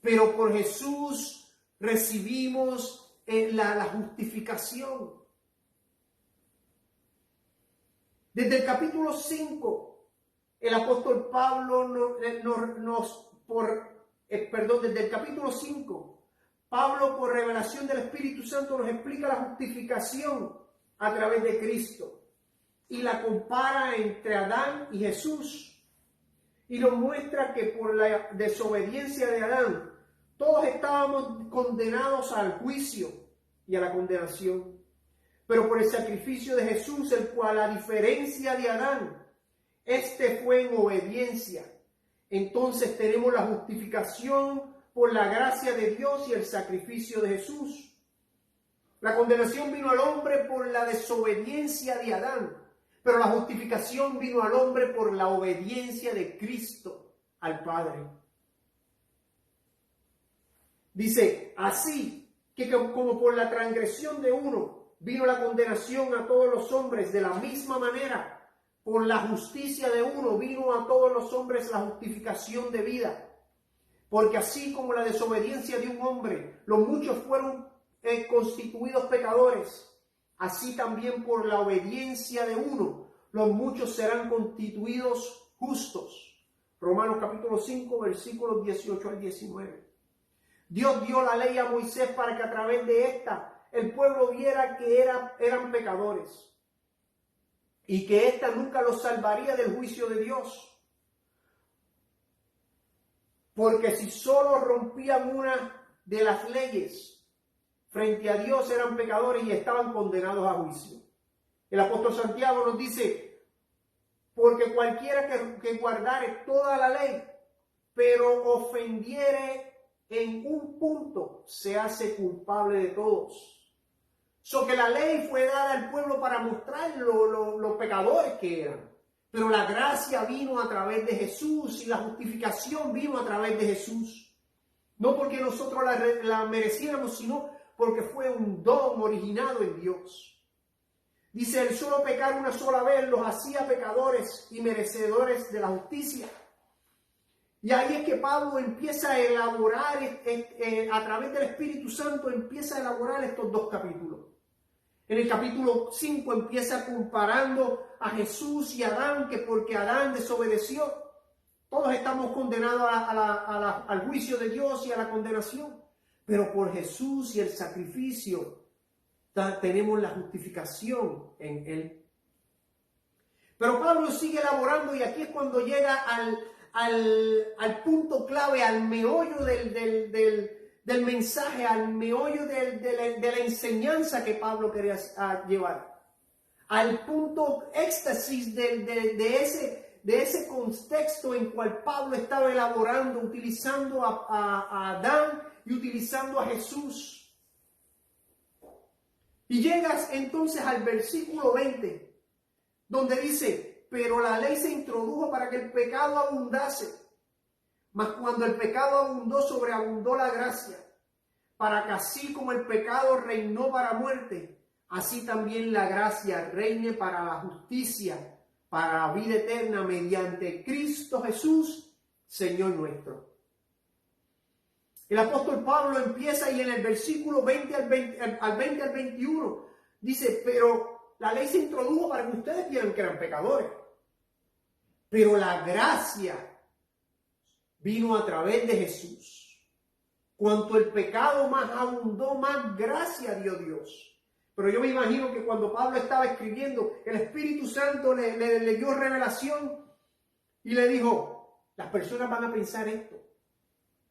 Pero por Jesús recibimos la justificación. Desde el capítulo 5, el apóstol Pablo desde el capítulo 5, Pablo, por revelación del Espíritu Santo, nos explica la justificación a través de Cristo y la compara entre Adán y Jesús, y nos muestra que por la desobediencia de Adán todos estábamos condenados al juicio y a la condenación, pero por el sacrificio de Jesús, el cual, a diferencia de Adán, este fue en obediencia. Entonces tenemos la justificación por la gracia de Dios y el sacrificio de Jesús. La condenación vino al hombre por la desobediencia de Adán, pero la justificación vino al hombre por la obediencia de Cristo al Padre. Dice, así que como por la transgresión de uno vino la condenación a todos los hombres, de la misma manera, por la justicia de uno vino a todos los hombres la justificación de vida. Porque así como la desobediencia de un hombre, los muchos fueron constituidos pecadores, así también por la obediencia de uno, los muchos serán constituidos justos. Romanos capítulo 5, versículos 18 al 19. Dios dio la ley a Moisés para que a través de esta el pueblo viera que eran pecadores y que ésta nunca los salvaría del juicio de Dios. Porque si solo rompían una de las leyes, frente a Dios eran pecadores y estaban condenados a juicio. El apóstol Santiago nos dice, porque cualquiera que guardare toda la ley, pero ofendiere en un punto, se hace culpable de todos. Que la ley fue dada al pueblo para mostrar los pecadores que eran. Pero la gracia vino a través de Jesús y la justificación vino a través de Jesús. No porque nosotros la mereciéramos, sino porque fue un don originado en Dios. Dice, el solo pecar una sola vez los hacía pecadores y merecedores de la justicia. Y ahí es que Pablo empieza a elaborar, a través del Espíritu Santo, empieza a elaborar estos dos capítulos. En el capítulo 5 empieza comparando a Jesús y a Adán, que porque Adán desobedeció, todos estamos condenados al juicio de Dios y a la condenación. Pero por Jesús y el sacrificio tenemos la justificación en Él. Pero Pablo sigue elaborando y aquí es cuando llega al punto clave, al meollo del mensaje, al meollo de la enseñanza que Pablo quería llevar. Al punto éxtasis de ese contexto en cual Pablo estaba elaborando, utilizando a Adán y utilizando a Jesús. Y llegas entonces al versículo 20, donde dice, pero la ley se introdujo para que el pecado abundase. Mas cuando el pecado abundó, sobreabundó la gracia, para que así como el pecado reinó para muerte, así también la gracia reine para la justicia, para la vida eterna, mediante Cristo Jesús, Señor nuestro. El apóstol Pablo empieza y en el versículo 20 al 21 dice, pero la ley se introdujo para que ustedes vieran que eran pecadores. Pero la gracia vino a través de Jesús. Cuanto el pecado más abundó, más gracia dio Dios. Pero yo me imagino que cuando Pablo estaba escribiendo, el Espíritu Santo le dio revelación y le dijo, las personas van a pensar esto.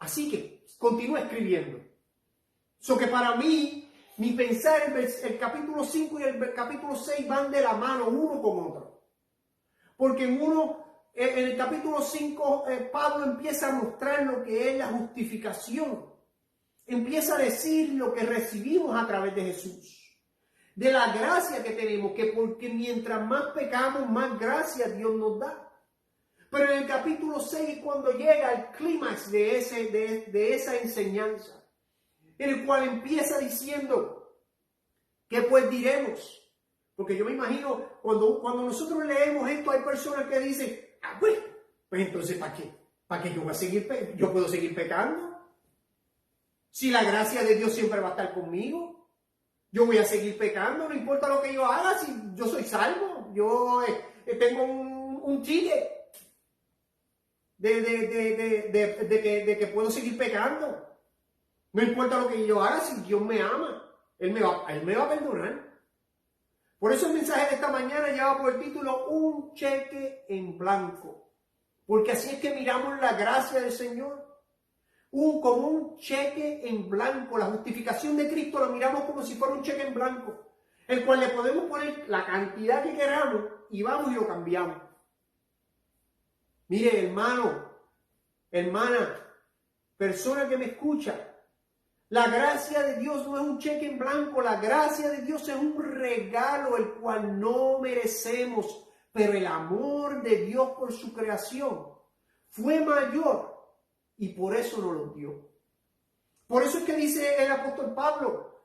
Así que continúa escribiendo. Que para mí, mi pensar, el capítulo 5 y el capítulo 6 van de la mano uno con otro. Porque en el capítulo 5, Pablo empieza a mostrar lo que es la justificación. Empieza a decir lo que recibimos a través de Jesús. De la gracia que tenemos, que porque mientras más pecamos, más gracia Dios nos da. Pero en el capítulo 6 cuando llega el clímax de esa enseñanza, en el cual empieza diciendo, ¿qué pues diremos? Porque yo me imagino, cuando nosotros leemos esto, hay personas que dicen, pues entonces ¿para qué? ¿Para qué yo voy a seguir yo puedo seguir pecando? Si la gracia de Dios siempre va a estar conmigo, yo voy a seguir pecando, no importa lo que yo haga, si yo soy salvo, yo tengo un chile de que puedo seguir pecando. No importa lo que yo haga, si Dios me ama, Él me va a perdonar. Por eso el mensaje de esta mañana lleva por título un cheque en blanco. Porque así es que miramos la gracia del Señor. Como un cheque en blanco. La justificación de Cristo la miramos como si fuera un cheque en blanco, el cual le podemos poner la cantidad que queramos y vamos y lo cambiamos. Mire, hermano, hermana, persona que me escucha, la gracia de Dios no es un cheque en blanco, la gracia de Dios es un regalo el cual no merecemos, pero el amor de Dios por su creación fue mayor y por eso nos lo dio. Por eso es que dice el apóstol Pablo,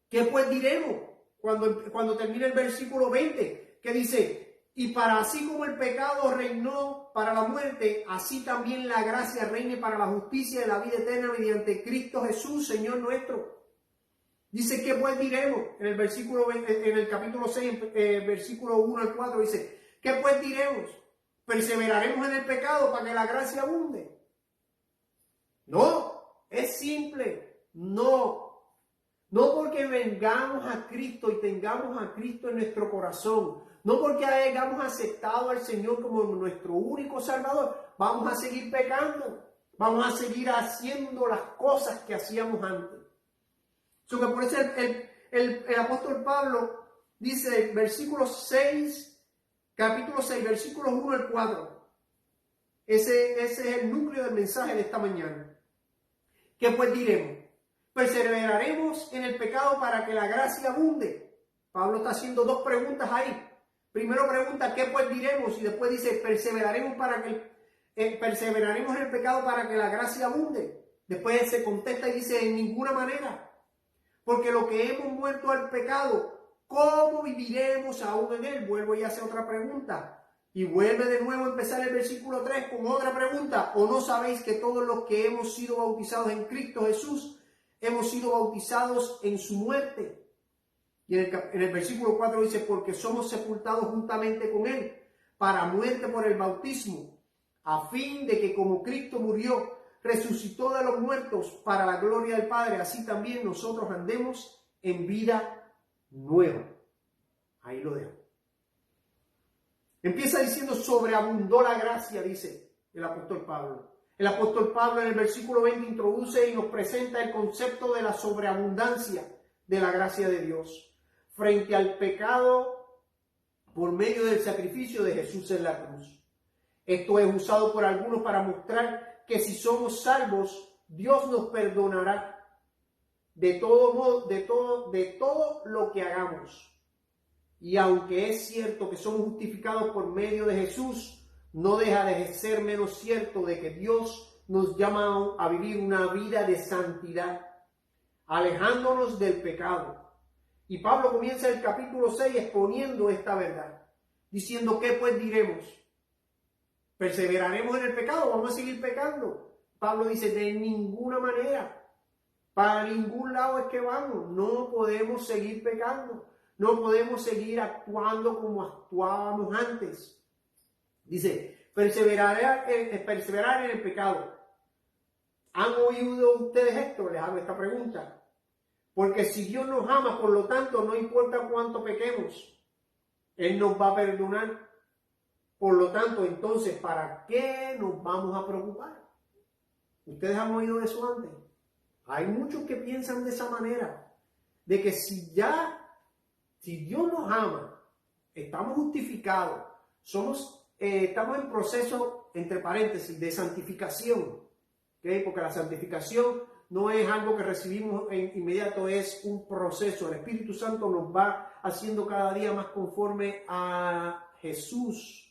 ¿qué pues diremos? Cuando termina el versículo 20, que dice, y para así como el pecado reinó para la muerte, así también la gracia reine para la justicia de la vida eterna mediante Cristo Jesús, Señor nuestro. Dice, ¿qué pues diremos? En el capítulo 6, versículo 1 al 4, dice, ¿qué pues diremos? ¿Perseveraremos en el pecado para que la gracia abunde? No, es simple, no. No porque vengamos a Cristo y tengamos a Cristo en nuestro corazón, no porque hayamos aceptado al Señor como nuestro único Salvador, vamos a seguir pecando, vamos a seguir haciendo las cosas que hacíamos antes. So que por eso el apóstol Pablo dice, capítulo 6, versículos 1 al 4. Ese es el núcleo del mensaje de esta mañana. ¿Qué pues diremos? ¿Perseveraremos en el pecado para que la gracia abunde? Pablo está haciendo dos preguntas ahí. Primero pregunta, ¿qué pues diremos? Y después dice, perseveraremos en el pecado para que la gracia abunde. Después se contesta y dice, en ninguna manera. Porque lo que hemos muerto al pecado, ¿cómo viviremos aún en él? Vuelvo y hace otra pregunta. Y vuelve de nuevo a empezar el versículo 3 con otra pregunta. ¿O no sabéis que todos los que hemos sido bautizados en Cristo Jesús, hemos sido bautizados en su muerte? Y en el versículo 4 dice, porque somos sepultados juntamente con él para muerte por el bautismo, a fin de que como Cristo murió, resucitó de los muertos para la gloria del Padre, así también nosotros andemos en vida nueva. Ahí lo dejo. Empieza diciendo, sobreabundó la gracia, dice el apóstol Pablo. El apóstol Pablo en el versículo 20 introduce y nos presenta el concepto de la sobreabundancia de la gracia de Dios frente al pecado por medio del sacrificio de Jesús en la cruz. Esto es usado por algunos para mostrar que si somos salvos, Dios nos perdonará de todo lo que hagamos. Y aunque es cierto que somos justificados por medio de Jesús, no deja de ser menos cierto de que Dios nos llama a vivir una vida de santidad, alejándonos del pecado. Y Pablo comienza el capítulo 6 exponiendo esta verdad, diciendo, ¿qué pues diremos? ¿Perseveraremos en el pecado? ¿Vamos a seguir pecando? Pablo dice, de ninguna manera, para ningún lado es que vamos, no podemos seguir pecando, no podemos seguir actuando como actuábamos antes. Dice, perseverar en el pecado. ¿Han oído ustedes esto? Les hago esta pregunta. Porque si Dios nos ama, por lo tanto, no importa cuánto pequemos, Él nos va a perdonar. Por lo tanto, entonces, ¿para qué nos vamos a preocupar? ¿Ustedes han oído eso antes? Hay muchos que piensan de esa manera, de que si Dios nos ama, estamos justificados, estamos en proceso, entre paréntesis, de santificación, ¿okay? Porque la santificación no es algo que recibimos en inmediato, es un proceso. El Espíritu Santo nos va haciendo cada día más conforme a Jesús.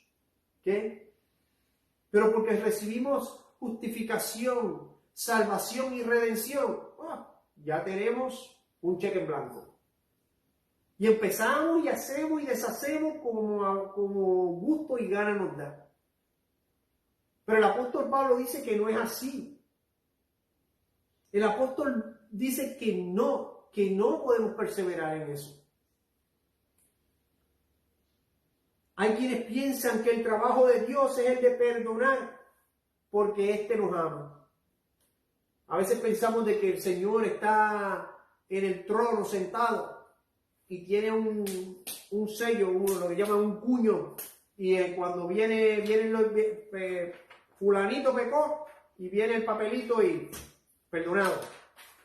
¿Okay? Pero porque recibimos justificación, salvación y redención, ya tenemos un cheque en blanco. Y empezamos y hacemos y deshacemos como gusto y gana nos da. Pero el apóstol Pablo dice que no es así. El apóstol dice que no podemos perseverar en eso. Hay quienes piensan que el trabajo de Dios es el de perdonar porque éste nos ama. A veces pensamos de que el Señor está en el trono sentado y tiene un sello, lo que llaman un cuño, y cuando vienen los fulanito pecó y viene el papelito y perdonado.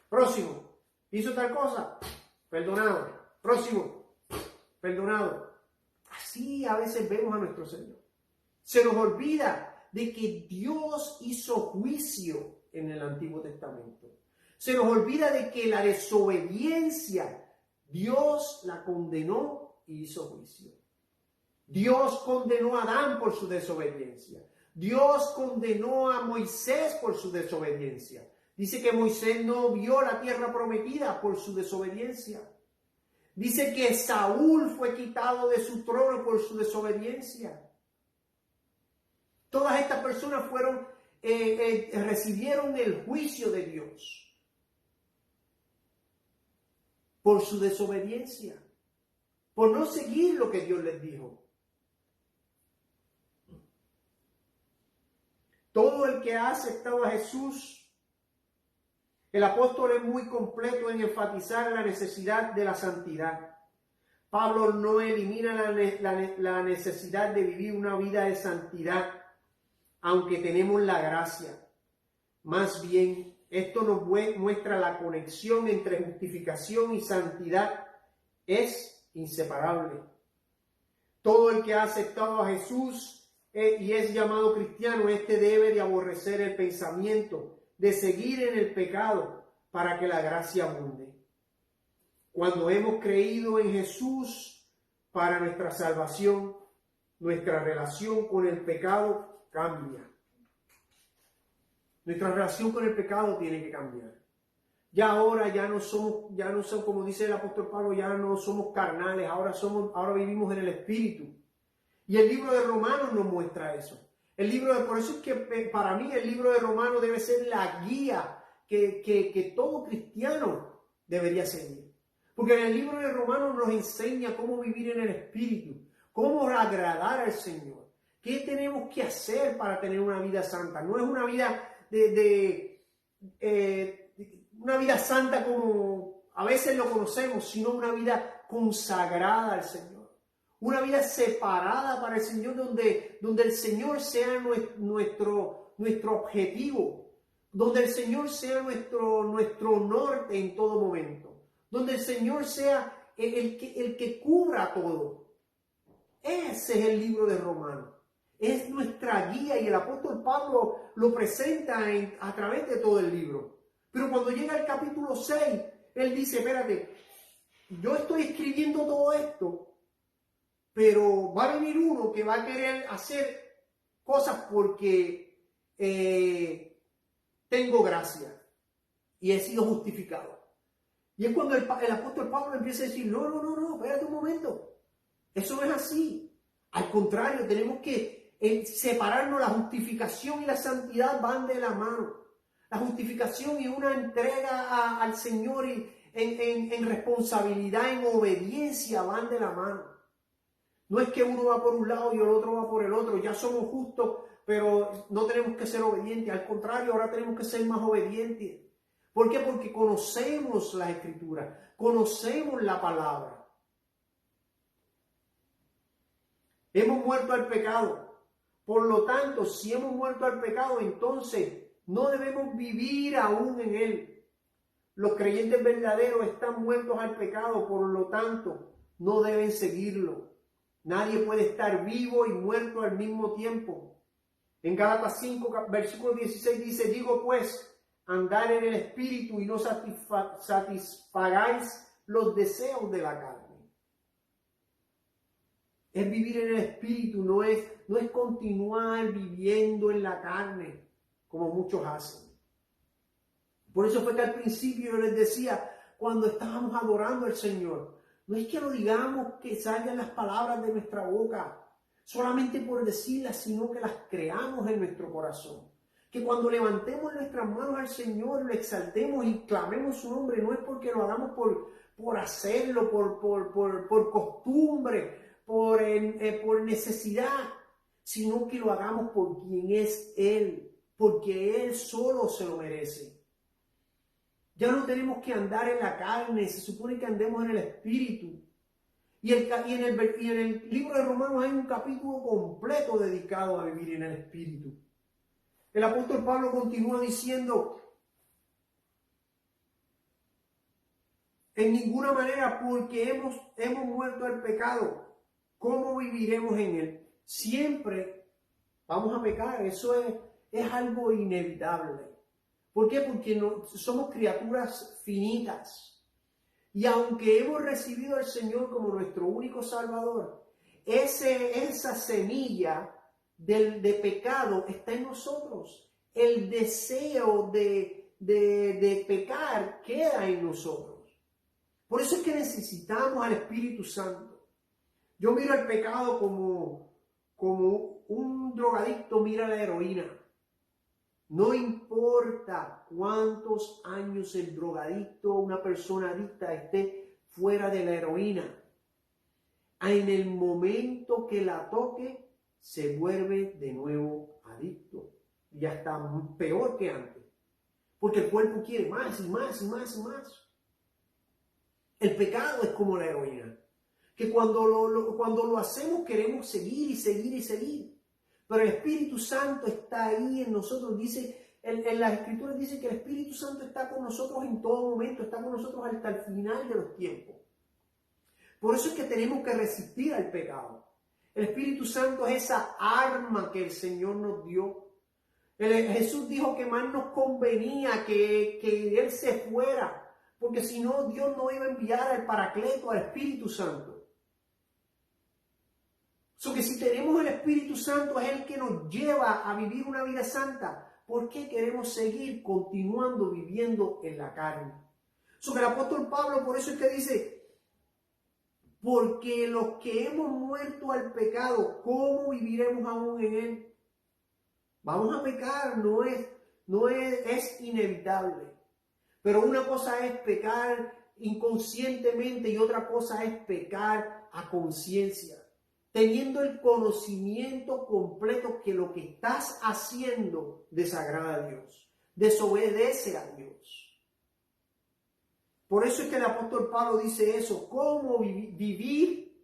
Próximo, hizo tal cosa, perdonado. Próximo, perdonado. Así a veces vemos a nuestro Señor. Se nos olvida de que Dios hizo juicio en el Antiguo Testamento. Se nos olvida de que la desobediencia, Dios la condenó y hizo juicio. Dios condenó a Adán por su desobediencia. Dios condenó a Moisés por su desobediencia. Dice que Moisés no vio la tierra prometida por su desobediencia. Dice que Saúl fue quitado de su trono por su desobediencia. Todas estas personas recibieron el juicio de Dios por su desobediencia, por no seguir lo que Dios les dijo. Todo el que ha aceptado a Jesús, el apóstol es muy completo en enfatizar la necesidad de la santidad. Pablo no elimina la necesidad de vivir una vida de santidad, aunque tenemos la gracia. Más bien, esto nos muestra la conexión entre justificación y santidad. Es inseparable. Todo el que ha aceptado a Jesús y es llamado cristiano, este debe de aborrecer el pensamiento de seguir en el pecado para que la gracia abunde. Cuando hemos creído en Jesús para nuestra salvación, nuestra relación con el pecado cambia. Nuestra relación con el pecado tiene que cambiar. Ya ahora ya no somos, como dice el apóstol Pablo, ya no somos carnales, ahora vivimos en el Espíritu. Y el libro de Romanos nos muestra eso. Por eso es que para mí el libro de Romanos debe ser la guía que todo cristiano debería seguir. Porque en el libro de Romanos nos enseña cómo vivir en el Espíritu, cómo agradar al Señor, qué tenemos que hacer para tener una vida santa. No es una vida una vida santa como a veces lo conocemos, sino una vida consagrada al Señor. Una vida separada para el Señor, donde el Señor sea nuestro objetivo, donde el Señor sea nuestro norte en todo momento, donde el Señor sea el que cubra todo. Ese es el libro de Romanos. Es nuestra guía y el apóstol Pablo lo presenta a través de todo el libro. Pero cuando llega al capítulo 6, él dice, espérate, yo estoy escribiendo todo esto, pero va a venir uno que va a querer hacer cosas porque tengo gracia y he sido justificado. Y es cuando el apóstol Pablo empieza a decir, no, espérate un momento. Eso no es así. Al contrario, tenemos que separarnos. La justificación y la santidad van de la mano. La justificación y una entrega al Señor y en responsabilidad, en obediencia, van de la mano. No es que uno va por un lado y el otro va por el otro. Ya somos justos, pero no tenemos que ser obedientes. Al contrario, ahora tenemos que ser más obedientes. ¿Por qué? Porque conocemos las Escrituras, conocemos la palabra. Hemos muerto al pecado. Por lo tanto, si hemos muerto al pecado, entonces no debemos vivir aún en él. Los creyentes verdaderos están muertos al pecado, por lo tanto, no deben seguirlo. Nadie puede estar vivo y muerto al mismo tiempo. En Gálatas 5, versículo 16 dice, digo pues, andar en el Espíritu y no satisfagáis los deseos de la carne. Es vivir en el Espíritu, no es continuar viviendo en la carne, como muchos hacen. Por eso fue que al principio yo les decía, cuando estábamos adorando al Señor, no es que lo digamos que salgan las palabras de nuestra boca, solamente por decirlas, sino que las creamos en nuestro corazón. Que cuando levantemos nuestras manos al Señor, lo exaltemos y clamemos su nombre, no es porque lo hagamos por hacerlo, por costumbre, por necesidad, sino que lo hagamos por quien es Él, porque Él solo se lo merece. Ya no tenemos que andar en la carne, se supone que andemos en el Espíritu. Y en el libro de Romanos hay un capítulo completo dedicado a vivir en el Espíritu. El apóstol Pablo continúa diciendo, en ninguna manera, porque hemos muerto al pecado, ¿cómo viviremos en él? Siempre vamos a pecar, eso es algo inevitable. ¿Por qué? Porque somos criaturas finitas. Y aunque hemos recibido al Señor como nuestro único Salvador, esa semilla de pecado está en nosotros. El deseo de pecar queda en nosotros. Por eso es que necesitamos al Espíritu Santo. Yo miro el pecado como un drogadicto mira la heroína. No importa cuántos años el drogadicto, una persona adicta, esté fuera de la heroína. En el momento que la toque, se vuelve de nuevo adicto. Ya está peor que antes. Porque el cuerpo quiere más y más y más y más. El pecado es como la heroína. Que cuando lo hacemos queremos seguir y seguir y seguir. Pero el Espíritu Santo está ahí en nosotros. Dice, en las Escrituras dice que el Espíritu Santo está con nosotros en todo momento. Está con nosotros hasta el final de los tiempos. Por eso es que tenemos que resistir al pecado. El Espíritu Santo es esa arma que el Señor nos dio. Jesús dijo que más nos convenía que Él se fuera, porque si no, Dios no iba a enviar al Paracleto, al Espíritu Santo. Que si tenemos el Espíritu Santo, es el que nos lleva a vivir una vida santa. ¿Por qué queremos seguir continuando viviendo en la carne? Que el apóstol Pablo, por eso es que dice, porque los que hemos muerto al pecado, ¿cómo viviremos aún en él? Vamos a pecar, es inevitable. Pero una cosa es pecar inconscientemente y otra cosa es pecar a conciencia. Teniendo el conocimiento completo que lo que estás haciendo desagrada a Dios, desobedece a Dios. Por eso es que el apóstol Pablo dice eso, cómo vivir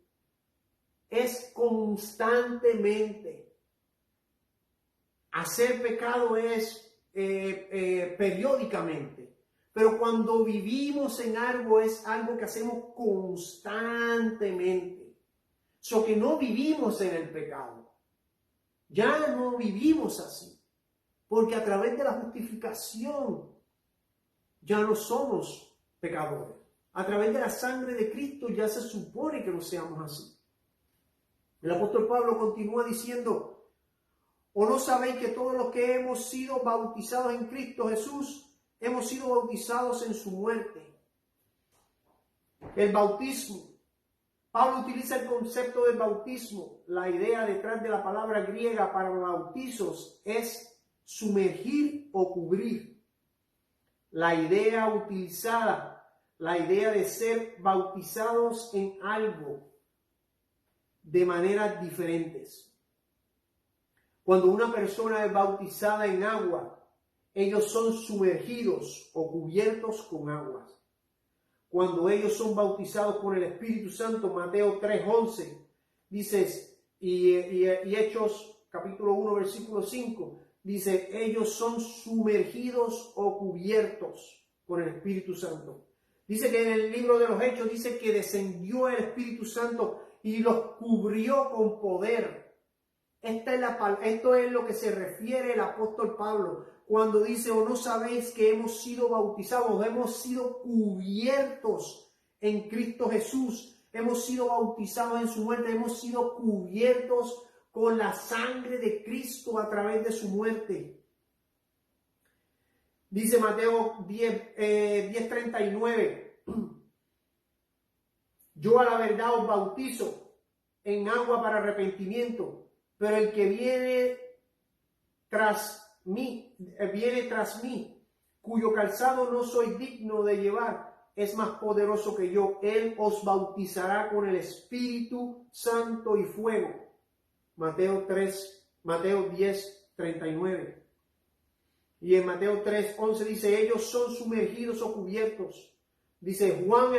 es constantemente. Hacer pecado es periódicamente, pero cuando vivimos en algo es algo que hacemos constantemente. Que no vivimos en el pecado. Ya no vivimos así. Porque a través de la justificación ya no somos pecadores. A través de la sangre de Cristo ya se supone que no seamos así. El apóstol Pablo continúa diciendo, ¿o no sabéis que todos los que hemos sido bautizados en Cristo Jesús, hemos sido bautizados en su muerte? El bautismo. Pablo utiliza el concepto del bautismo. La idea detrás de la palabra griega para bautizos es sumergir o cubrir. La idea utilizada, la idea de ser bautizados en algo de maneras diferentes. Cuando una persona es bautizada en agua, ellos son sumergidos o cubiertos con aguas. Cuando ellos son bautizados por el Espíritu Santo, Mateo 3:11, dices, y Hechos capítulo 1, versículo 5, dice, ellos son sumergidos o cubiertos por el Espíritu Santo. Dice que en el libro de los Hechos dice que descendió el Espíritu Santo y los cubrió con poder. Esto es lo que se refiere el apóstol Pablo cuando dice, ¿o no sabéis que hemos sido bautizados, hemos sido cubiertos en Cristo Jesús? Hemos sido bautizados en su muerte, hemos sido cubiertos con la sangre de Cristo a través de su muerte. Dice Mateo 10:39, yo a la verdad os bautizo en agua para arrepentimiento, pero el que viene tras mí, cuyo calzado no soy digno de llevar, es más poderoso que yo. Él os bautizará con el Espíritu Santo y fuego. Mateo 10:39. Y en Mateo 3:11 dice, ellos son sumergidos o cubiertos. Dice Juan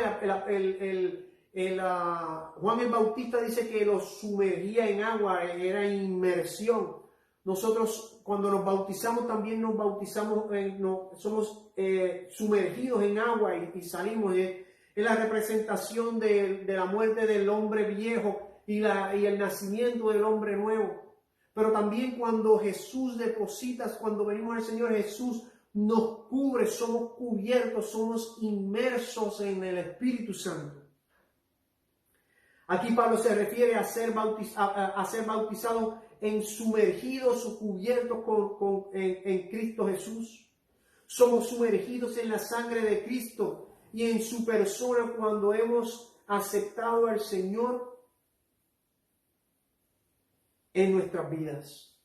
Juan el Bautista dice que los sumergía en agua, era inmersión. Nosotros cuando nos bautizamos también nos bautizamos, somos sumergidos en agua y salimos. Es la representación de la muerte del hombre viejo y el nacimiento del hombre nuevo. Pero también cuando Jesús deposita, cuando venimos al Señor Jesús, nos cubre, somos cubiertos, somos inmersos en el Espíritu Santo. Aquí Pablo se refiere a ser bautizado en sumergidos o cubiertos en Cristo Jesús. Somos sumergidos en la sangre de Cristo y en su persona cuando hemos aceptado al Señor en nuestras vidas.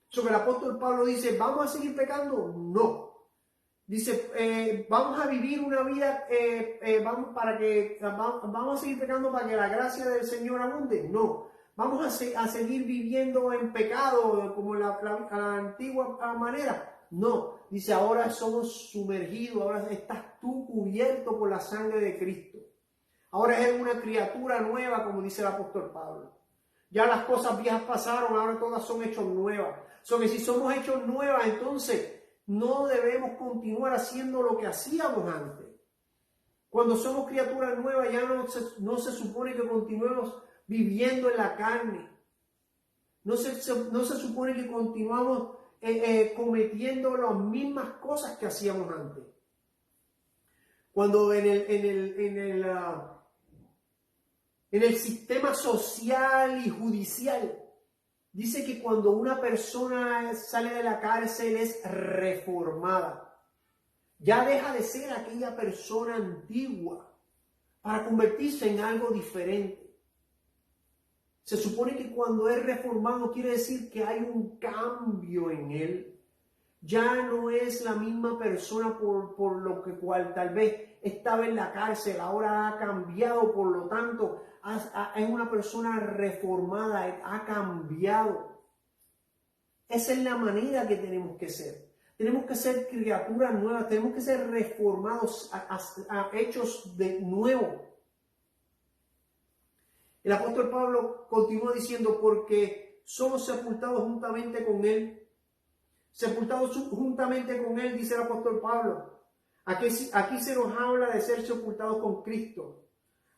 Sobre el apóstol Pablo dice, ¿vamos a seguir pecando? No. Dice, vamos a vivir una vida, vamos a seguir pecando para que la gracia del Señor abunde. No. Vamos a seguir viviendo en pecado como la antigua manera. No. Dice, ahora somos sumergidos, ahora estás tú cubierto por la sangre de Cristo. Ahora eres una criatura nueva, como dice el apóstol Pablo. Ya las cosas viejas pasaron, ahora todas son hechos nuevas. Que si somos hechos nuevas, entonces no debemos continuar haciendo lo que hacíamos antes. Cuando somos criaturas nuevas, ya no se supone que continuemos viviendo en la carne. No se supone que continuamos cometiendo las mismas cosas que hacíamos antes. Cuando en el sistema social y judicial, dice que cuando una persona sale de la cárcel es reformada. Ya deja de ser aquella persona antigua para convertirse en algo diferente. Se supone que cuando es reformado quiere decir que hay un cambio en él. Ya no es la misma persona por lo que cual tal vez estaba en la cárcel, ahora ha cambiado, por lo tanto es una persona reformada, ha cambiado. Esa es la manera que tenemos que ser. Tenemos que ser criaturas nuevas, tenemos que ser reformados, hechos de nuevo. El apóstol Pablo continúa diciendo, porque somos sepultados juntamente con él. Sepultados juntamente con él, dice el apóstol Pablo. Aquí se nos habla de ser sepultados con Cristo.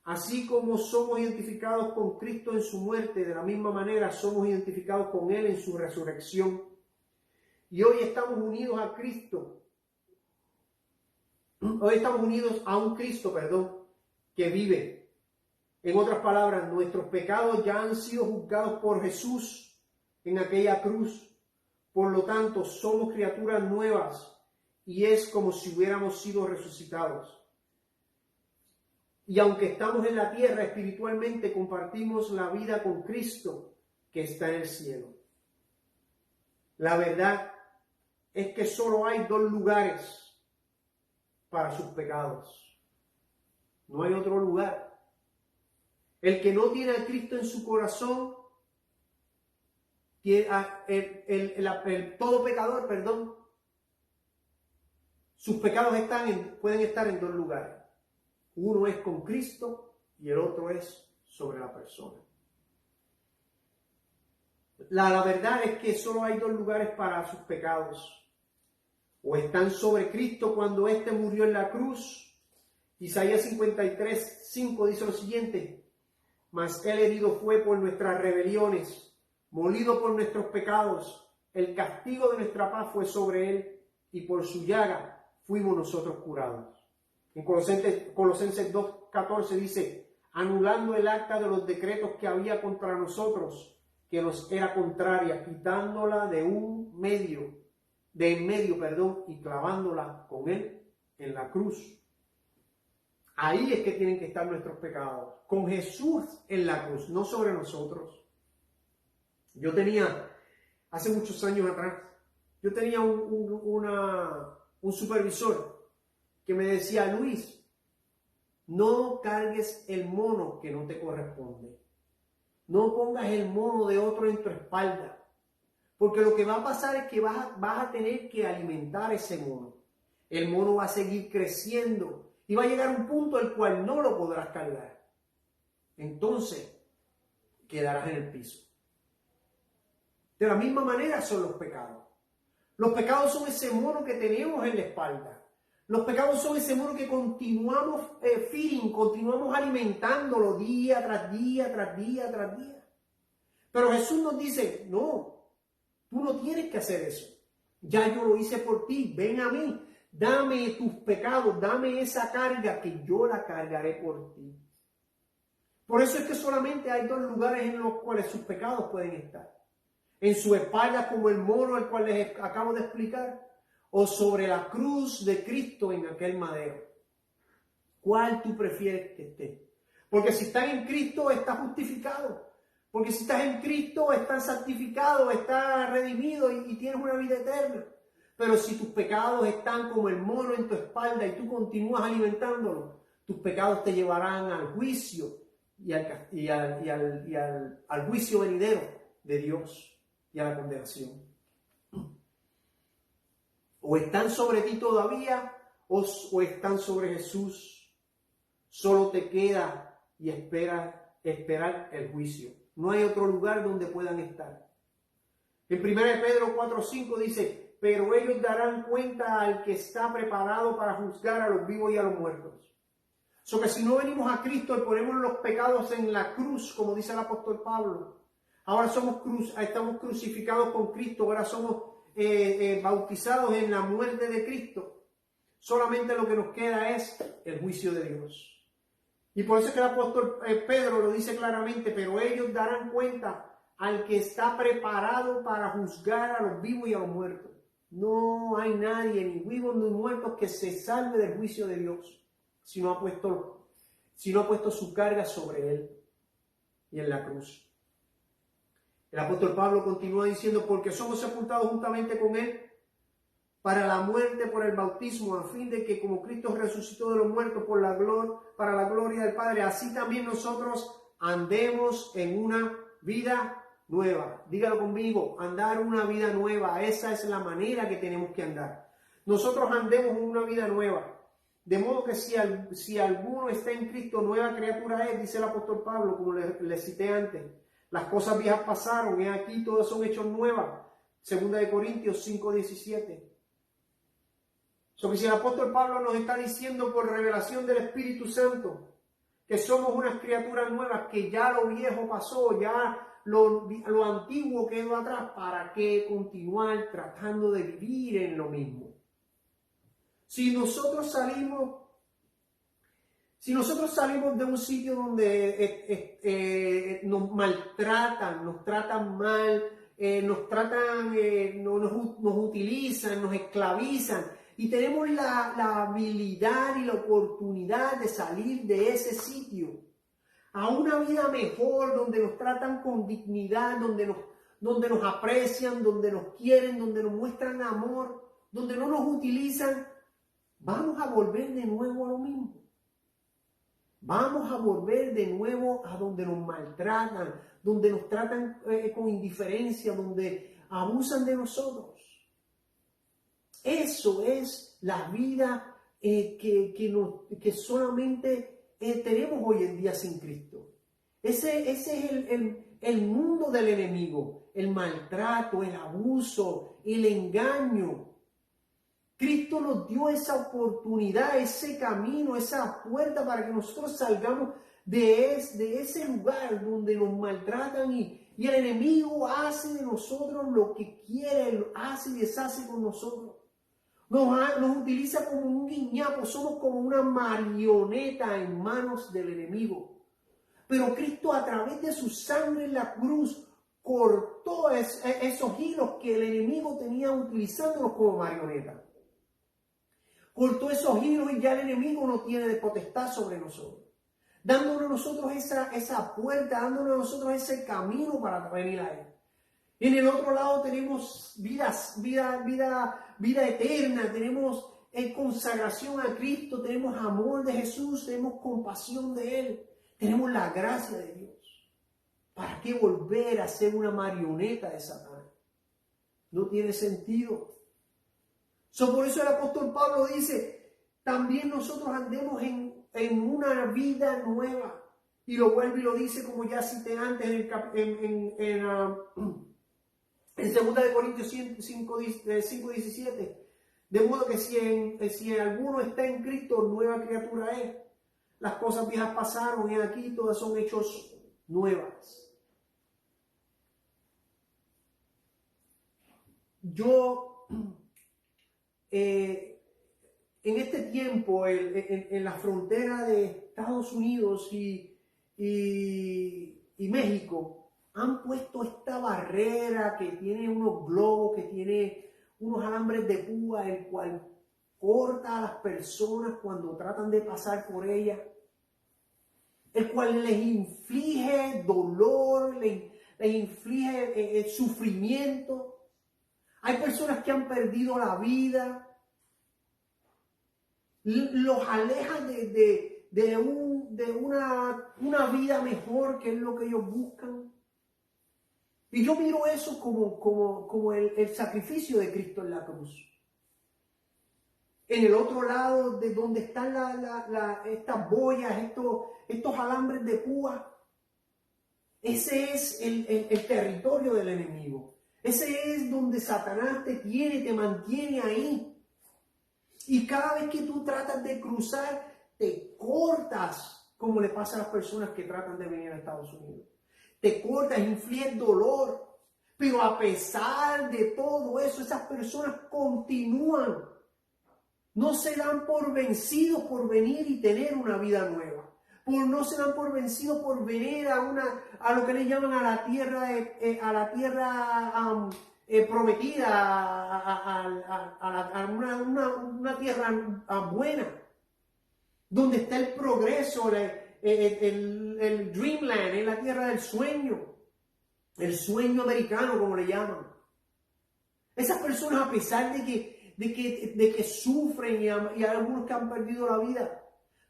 Así como somos identificados con Cristo en su muerte, de la misma manera somos identificados con Él en su resurrección. Y hoy estamos unidos a Cristo. Hoy estamos unidos a un Cristo, que vive. En otras palabras, nuestros pecados ya han sido juzgados por Jesús en aquella cruz. Por lo tanto, somos criaturas nuevas y es como si hubiéramos sido resucitados. Y aunque estamos en la tierra, espiritualmente compartimos la vida con Cristo que está en el cielo. La verdad es que solo hay dos lugares para sus pecados. No hay otro lugar. El que no tiene a Cristo en su corazón, todo pecador, sus pecados pueden estar en dos lugares. Uno es con Cristo y el otro es sobre la persona. La verdad es que solo hay dos lugares para sus pecados. O están sobre Cristo cuando éste murió en la cruz. Isaías 53:5 dice lo siguiente: mas él herido fue por nuestras rebeliones, molido por nuestros pecados. El castigo de nuestra paz fue sobre él, y por su llaga fuimos nosotros curados. En Colosenses 2:14 dice: anulando el acta de los decretos que había contra nosotros, que nos era contraria, quitándola de en medio, y clavándola con él en la cruz. Ahí es que tienen que estar nuestros pecados, con Jesús en la cruz, no sobre nosotros. Yo tenía, hace muchos años atrás, yo tenía un supervisor que me decía: Luis, no cargues el mono que no te corresponde. No pongas el mono de otro en tu espalda. Porque lo que va a pasar es que vas a tener que alimentar ese mono. El mono va a seguir creciendo y va a llegar a un punto al cual no lo podrás cargar. Entonces, quedarás en el piso. De la misma manera son los pecados. Los pecados son ese mono que tenemos en la espalda. Los pecados son ese mono que continuamos feeding, continuamos alimentándolo día tras día, tras día, tras día. Pero Jesús nos dice: no, tú no tienes que hacer eso. Ya yo lo hice por ti. Ven a mí. Dame tus pecados. Dame esa carga que yo la cargaré por ti. Por eso es que solamente hay dos lugares en los cuales sus pecados pueden estar. En su espalda, como el mono al cual les acabo de explicar, o sobre la cruz de Cristo en aquel madero. ¿Cuál tú prefieres que esté? Porque si estás en Cristo, estás justificado. Porque si estás en Cristo, estás santificado, estás redimido y tienes una vida eterna. Pero si tus pecados están como el mono en tu espalda y tú continúas alimentándolo, tus pecados te llevarán al juicio y al juicio venidero de Dios y a la condenación. O están sobre ti todavía o están sobre Jesús. Solo te queda y esperar el juicio. No hay otro lugar donde puedan estar. En 1 Pedro 4:5 dice: pero ellos darán cuenta al que está preparado para juzgar a los vivos y a los muertos. So que si no venimos a Cristo y ponemos los pecados en la cruz, como dice el apóstol Pablo, ahora estamos crucificados con Cristo, ahora somos bautizados en la muerte de Cristo. Solamente lo que nos queda es el juicio de Dios. Y por eso es que el apóstol Pedro lo dice claramente: pero ellos darán cuenta al que está preparado para juzgar a los vivos y a los muertos. No hay nadie, ni vivos ni muertos, que se salve del juicio de Dios si no ha puesto su carga sobre él y en la cruz. El apóstol Pablo continúa diciendo: porque somos sepultados juntamente con él para la muerte por el bautismo, a fin de que como Cristo resucitó de los muertos para la gloria del Padre, así también nosotros andemos en una vida nueva. Dígalo conmigo: andar una vida nueva. Esa es la manera que tenemos que andar. Nosotros andemos en una vida nueva. De modo que si alguno está en Cristo, nueva criatura es, dice el apóstol Pablo, como le cité antes. Las cosas viejas pasaron, y aquí todas son hechos nuevas. 2 Corintios 5:17. So que si el apóstol Pablo nos está diciendo por revelación del Espíritu Santo que somos unas criaturas nuevas, que ya lo viejo pasó, ya lo antiguo quedó atrás, ¿para qué continuar tratando de vivir en lo mismo? Si nosotros salimos de un sitio donde nos maltratan, nos tratan mal, nos utilizan, nos esclavizan, y tenemos la habilidad y la oportunidad de salir de ese sitio a una vida mejor, donde nos tratan con dignidad, donde nos aprecian, donde nos quieren, donde nos muestran amor, donde no nos utilizan, vamos a volver de nuevo a lo mismo. Vamos a volver de nuevo a donde nos maltratan, donde nos tratan con indiferencia, donde abusan de nosotros. Eso es la vida que solamente tenemos hoy en día sin Cristo. Ese es el mundo del enemigo, el maltrato, el abuso, el engaño. Cristo nos dio esa oportunidad, ese camino, esa puerta para que nosotros salgamos de ese lugar donde nos maltratan y el enemigo hace de nosotros lo que quiere, hace y deshace con nosotros. Nos utiliza como un guiñapo, somos como una marioneta en manos del enemigo. Pero Cristo, a través de su sangre en la cruz, cortó esos hilos que el enemigo tenía utilizándolos como marioneta. Cortó esos hilos y ya el enemigo no tiene de potestad sobre nosotros. Dándonos a nosotros esa puerta, dándonos a nosotros ese camino para venir a Él. En el otro lado tenemos vida eterna, tenemos consagración a Cristo, tenemos amor de Jesús, tenemos compasión de Él, tenemos la gracia de Dios. ¿Para qué volver a ser una marioneta de Satanás? No tiene sentido. Por eso el apóstol Pablo dice, también nosotros andemos en una vida nueva. Y lo vuelve y lo dice como ya cité antes en 2 Corintios 5:17. De modo que si alguno está en Cristo, nueva criatura es. Las cosas viejas pasaron y aquí todas son hechos nuevas. Yo, en este tiempo, en la frontera de Estados Unidos y México, han puesto esta barrera que tiene unos globos, que tiene unos alambres de púa, el cual corta a las personas cuando tratan de pasar por ella, el cual les inflige dolor, les inflige sufrimiento. Hay personas que han perdido la vida, los aleja de una vida mejor, que es lo que ellos buscan. Y yo miro eso como el sacrificio de Cristo en la cruz. En el otro lado, de donde están estas boyas, estos alambres de púa, ese es el territorio del enemigo. Ese es donde Satanás te mantiene ahí. Y cada vez que tú tratas de cruzar, te cortas, como le pasa a las personas que tratan de venir a Estados Unidos. Te cortas, infliges dolor. Pero a pesar de todo eso, esas personas continúan. No se dan por vencidos por venir y tener una vida nueva. No se dan por vencidos por venir a lo que le llaman a la tierra prometida, a una tierra buena, donde está el progreso, el dreamland, en la tierra del sueño, el sueño americano, como le llaman. Esas personas, a pesar de que sufren y hay algunos que han perdido la vida,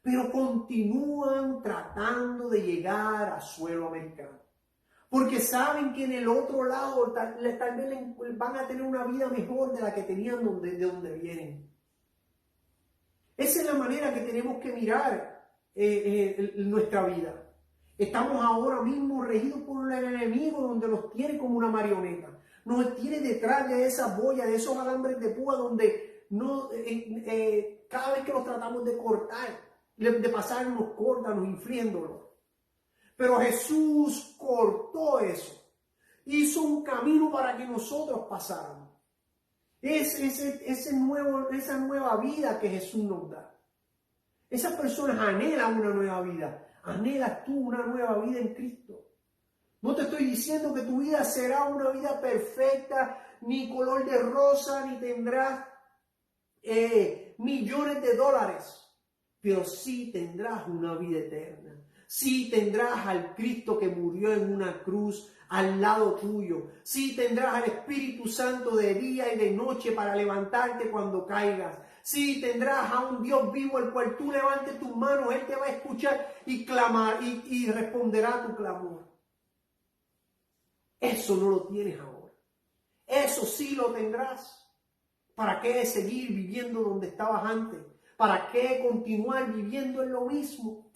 pero continúan tratando de llegar a suelo americano. Porque saben que en el otro lado tal vez van a tener una vida mejor de la que tenían de donde vienen. Esa es la manera que tenemos que mirar nuestra vida. Estamos ahora mismo regidos por el enemigo, donde nos tiene como una marioneta. Nos tiene detrás de esa boya, de esos alambres de púa, donde cada vez que los tratamos de cortar, de pasar, nos corta, nos infligen dolor. Pero Jesús cortó eso. Hizo un camino para que nosotros pasáramos. Es esa nueva vida que Jesús nos da. Esas personas anhelan una nueva vida. Anhelas tú una nueva vida en Cristo. No te estoy diciendo que tu vida será una vida perfecta, ni color de rosa, ni tendrás millones de dólares. Pero sí tendrás una vida eterna. Sí tendrás al Cristo que murió en una cruz al lado tuyo. Sí tendrás al Espíritu Santo de día y de noche para levantarte cuando caigas. Sí tendrás a un Dios vivo, el cual tú levantes tus manos, Él te va a escuchar y clamar y responderá a tu clamor. Eso no lo tienes ahora. Eso sí lo tendrás. ¿Para qué seguir viviendo donde estabas antes? ¿Para qué continuar viviendo en lo mismo?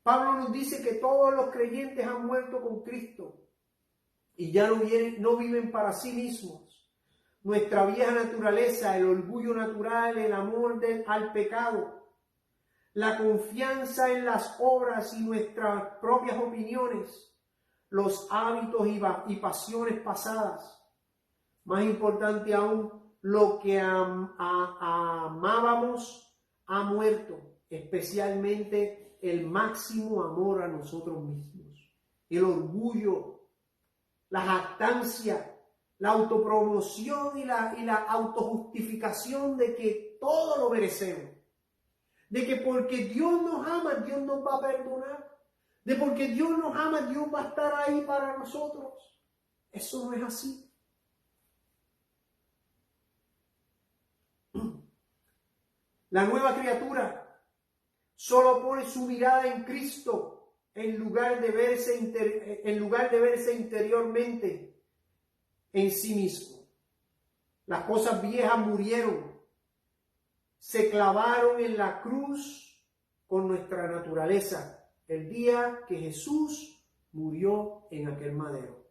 Pablo nos dice que todos los creyentes han muerto con Cristo y ya no viven para sí mismos. Nuestra vieja naturaleza, el orgullo natural, el amor al pecado, la confianza en las obras y nuestras propias opiniones, los hábitos y pasiones pasadas. Más importante aún, lo que amábamos ha muerto, especialmente el máximo amor a nosotros mismos, el orgullo, la jactancia, la autopromoción y la autojustificación de que todo lo merecemos. De que porque Dios nos ama, Dios nos va a perdonar. De porque Dios nos ama, Dios va a estar ahí para nosotros. Eso no es así. La nueva criatura solo pone su mirada en Cristo en lugar de verse interiormente en sí mismo. Las cosas viejas murieron, se clavaron en la cruz con nuestra naturaleza el día que Jesús murió en aquel madero.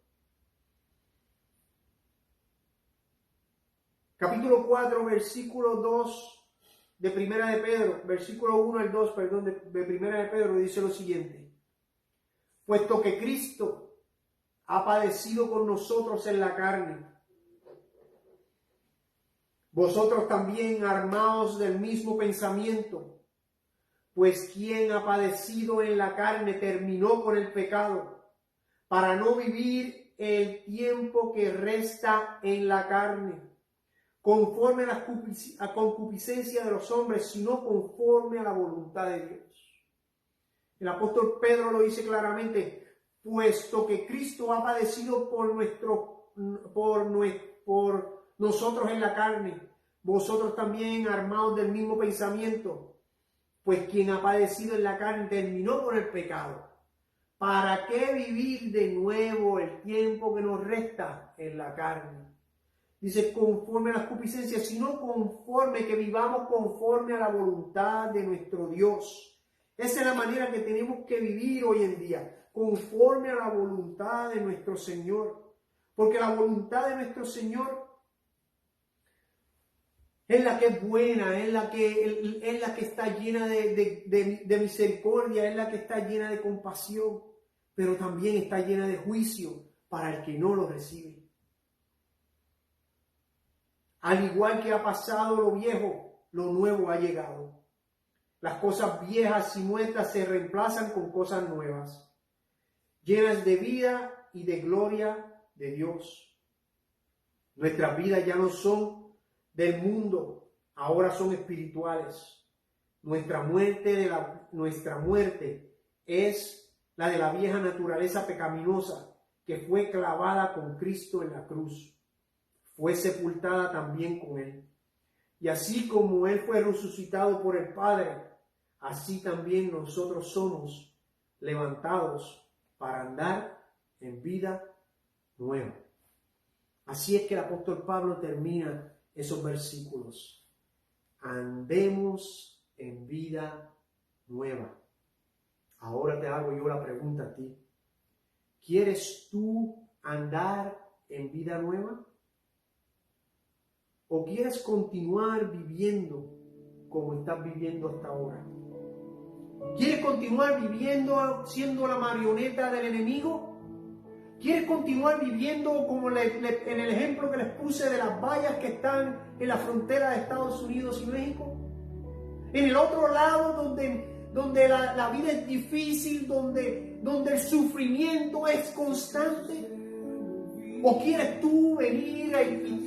Capítulo 4, versículo 2 de Primera de Pedro, versículo 1 al 2, perdón, de Primera de Pedro dice lo siguiente: puesto que Cristo ha padecido con nosotros en la carne, vosotros también armaos del mismo pensamiento, pues quien ha padecido en la carne terminó con el pecado, para no vivir el tiempo que resta en la carne, conforme a la concupiscencia de los hombres, sino conforme a la voluntad de Dios. El apóstol Pedro lo dice claramente: puesto que Cristo ha padecido por nosotros en la carne, vosotros también armados del mismo pensamiento, pues quien ha padecido en la carne terminó con el pecado. ¿Para qué vivir de nuevo el tiempo que nos resta en la carne? Dice conforme a las concupiscencias, sino conforme, que vivamos conforme a la voluntad de nuestro Dios. Esa es la manera que tenemos que vivir hoy en día, conforme a la voluntad de nuestro Señor. Porque la voluntad de nuestro Señor es la que es buena, es la que está llena de misericordia, es la que está llena de compasión, pero también está llena de juicio para el que no lo recibe. Al igual que ha pasado lo viejo, lo nuevo ha llegado. Las cosas viejas y muertas se reemplazan con cosas nuevas, llenas de vida y de gloria de Dios. Nuestras vidas ya no son del mundo, ahora son espirituales. Nuestra muerte es la de la vieja naturaleza pecaminosa que fue clavada con Cristo en la cruz. Fue sepultada también con Él. Y así como Él fue resucitado por el Padre, así también nosotros somos levantados para andar en vida nueva. Así es que el apóstol Pablo termina esos versículos. Andemos en vida nueva. Ahora te hago yo la pregunta a ti. ¿Quieres tú andar en vida nueva? ¿O quieres continuar viviendo como estás viviendo hasta ahora? ¿Quieres continuar viviendo siendo la marioneta del enemigo? ¿Quieres continuar viviendo como en el ejemplo que les puse de las vallas que están en la frontera de Estados Unidos y México? En el otro lado donde la vida es difícil, donde el sufrimiento es constante. ¿O quieres tú venir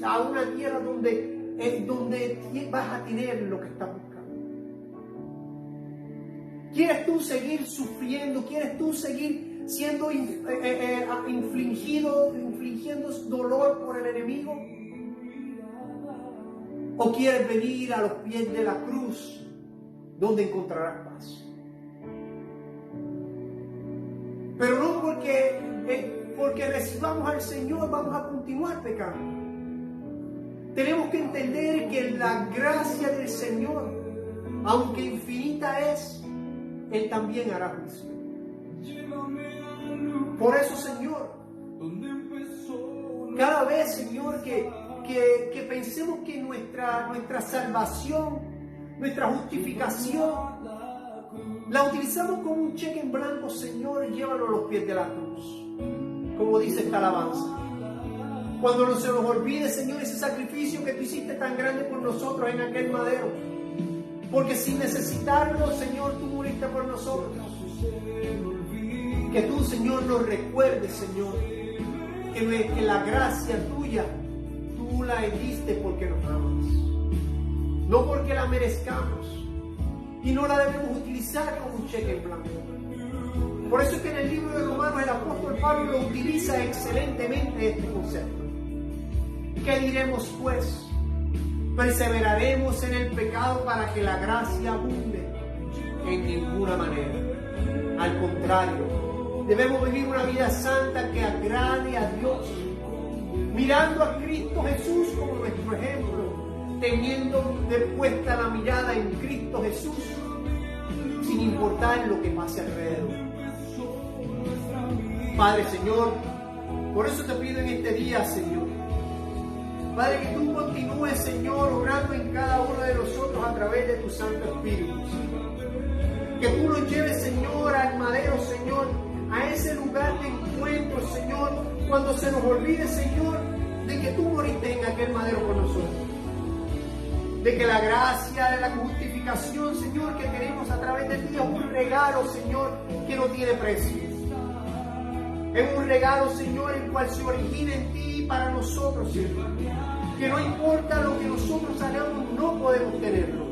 a una tierra donde vas a tener lo que estás buscando? ¿Quieres tú seguir sufriendo? ¿Quieres tú seguir siendo infligiendo dolor por el enemigo? ¿O quieres venir a los pies de la cruz donde encontrarás paz? Pero no porque recibamos al Señor vamos a continuar pecando. Tenemos que entender que la gracia del Señor, aunque infinita es, Él también hará juicio. Por eso, Señor, cada vez, Señor, que pensemos que nuestra salvación, nuestra justificación, la utilizamos como un cheque en blanco, Señor, llévalo a los pies de la cruz, como dice esta alabanza. Cuando no se nos olvide, Señor, ese sacrificio que tú hiciste tan grande por nosotros en aquel madero, porque sin necesitarlo, Señor, tú muriste por nosotros. Que tú, Señor, nos recuerdes, Señor, que la gracia tuya, tú la diste porque nos amas. No porque la merezcamos. Y no la debemos utilizar como un cheque en blanco. Por eso es que en el libro de Romanos el apóstol Pablo lo utiliza excelentemente este concepto. ¿Qué diremos pues? ¿Perseveraremos en el pecado para que la gracia abunde? En ninguna manera. Al contrario, debemos vivir una vida santa que agrade a Dios, mirando a Cristo Jesús como nuestro ejemplo, teniendo puesta la mirada en Cristo Jesús, sin importar lo que pase alrededor. Padre, Señor, por eso te pido en este día, Señor, Padre, que tú continúes, Señor, obrando en cada uno de nosotros a través de tu Santo Espíritu, Señor. Que tú nos lleves, Señor, al madero, Señor, a ese lugar de encuentro, Señor, cuando se nos olvide, Señor, de que tú moriste en aquel madero por nosotros. De que la gracia de la justificación, Señor, que tenemos a través de ti es un regalo, Señor, que no tiene precio. Es un regalo, Señor, el cual se origina en ti para nosotros, Señor. Que no importa lo que nosotros hagamos, no podemos tenerlo.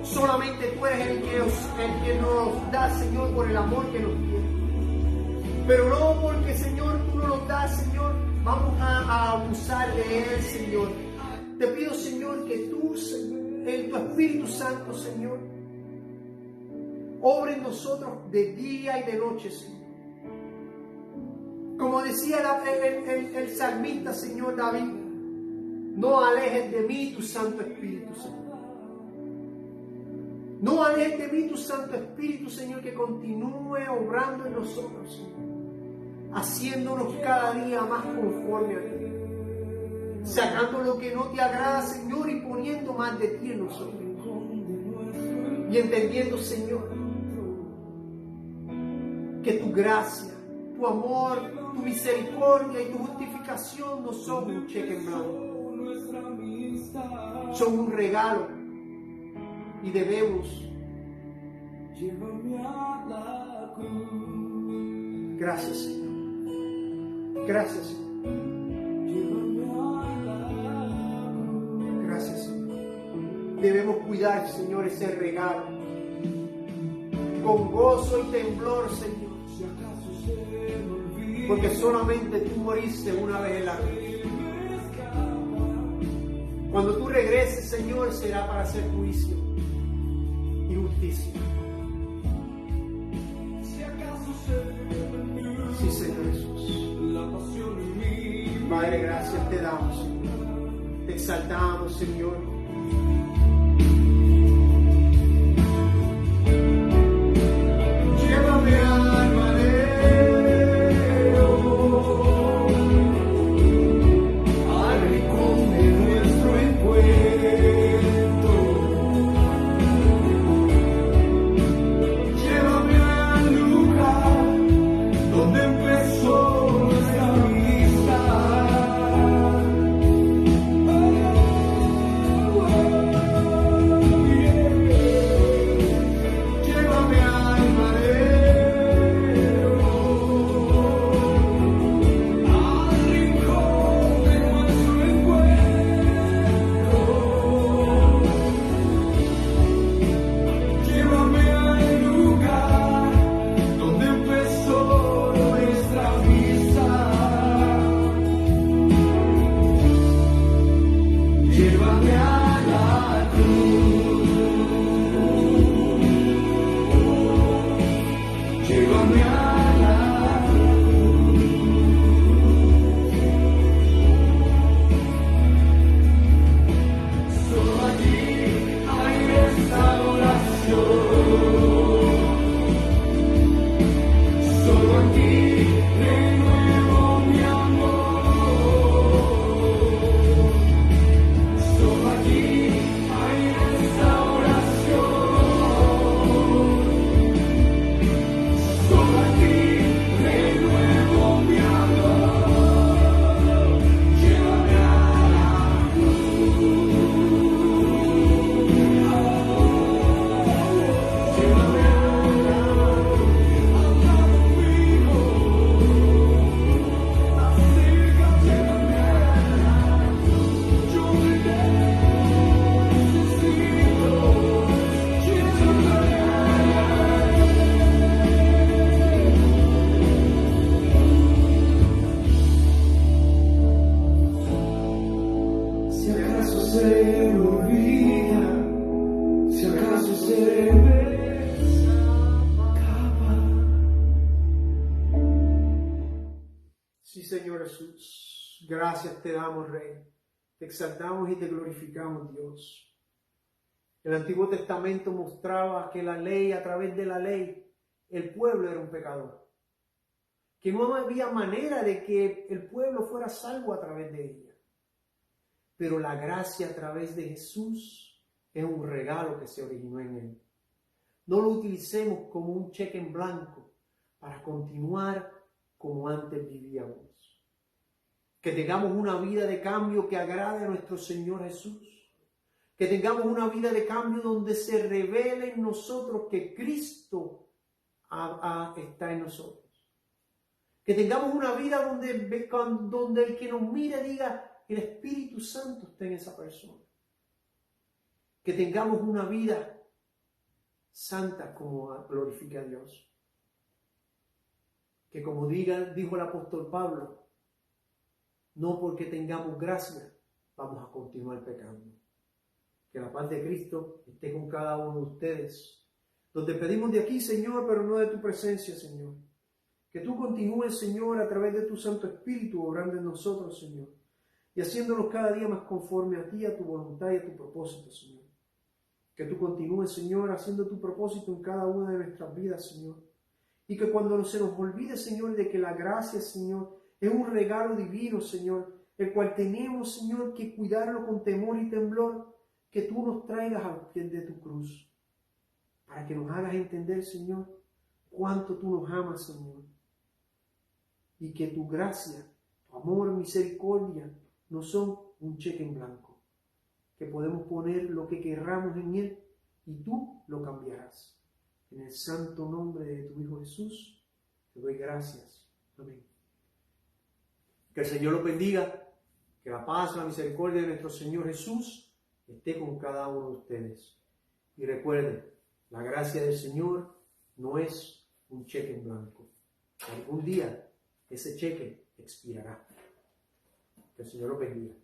Solamente tú eres el que nos da, Señor, por el amor que nos tiene. Pero no porque, Señor, tú no nos das, Señor, vamos a abusar de él, Señor. Te pido, Señor, que tú, Señor, en tu Espíritu Santo, Señor, obre en nosotros de día y de noche, Señor. Como decía el salmista, Señor David, no alejes de mí tu Santo Espíritu, Señor. No alejes de mí tu Santo Espíritu, Señor, que continúe obrando en nosotros, Señor, haciéndonos cada día más conforme a ti. Sacando lo que no te agrada, Señor, y poniendo más de ti en nosotros. Y entendiendo, Señor, que tu gracia, tu amor, tu misericordia y tu justificación no son un cheque en blanco. Son un regalo y debemos. Gracias, Señor. Gracias, Señor. Gracias, Señor. Debemos cuidar, Señor, ese regalo con gozo y temblor, Señor, porque solamente tú moriste una vez en la cruz. Cuando tú regreses, Señor, será para hacer juicio y justicia. Sí, Señor Jesús. Padre, gracias te damos, Señor. Te exaltamos, Señor. Llévame al madero, al rincón de nuestro encuentro. Llévame al lugar donde empezó nuestra amistad. Sí, Señor Jesús. Gracias te damos, Rey. Te exaltamos y te glorificamos, Dios. El Antiguo Testamento mostraba que la ley, a través de la ley, el pueblo era un pecador. Que no había manera de que el pueblo fuera salvo a través de ella. Pero la gracia a través de Jesús es un regalo que se originó en Él. No lo utilicemos como un cheque en blanco para continuar como antes vivíamos. Que tengamos una vida de cambio que agrade a nuestro Señor Jesús. Que tengamos una vida de cambio donde se revele en nosotros que Cristo está en nosotros. Que tengamos una vida donde el que nos mire diga, el Espíritu Santo está en esa persona. Que tengamos una vida santa como glorifica a Dios. Que como dijo el apóstol Pablo, no porque tengamos gracia vamos a continuar pecando. Que la paz de Cristo esté con cada uno de ustedes. Donde pedimos de aquí, Señor, pero no de tu presencia, Señor. Que tú continúes, Señor, a través de tu Santo Espíritu, obrando en nosotros, Señor. Y haciéndonos cada día más conforme a ti, a tu voluntad y a tu propósito, Señor. Que tú continúes, Señor, haciendo tu propósito en cada una de nuestras vidas, Señor. Y que cuando se nos olvide, Señor, de que la gracia, Señor, es un regalo divino, Señor, el cual tenemos, Señor, que cuidarlo con temor y temblor, que tú nos traigas a los pies de tu cruz, para que nos hagas entender, Señor, cuánto tú nos amas, Señor, y que tu gracia, tu amor, misericordia, no son un cheque en blanco, que podemos poner lo que querramos en él y tú lo cambiarás. En el santo nombre de tu Hijo Jesús, te doy gracias. Amén. Que el Señor los bendiga, que la paz, la misericordia de nuestro Señor Jesús esté con cada uno de ustedes. Y recuerden, la gracia del Señor no es un cheque en blanco. Algún día ese cheque expirará. Que el Señor los bendiga.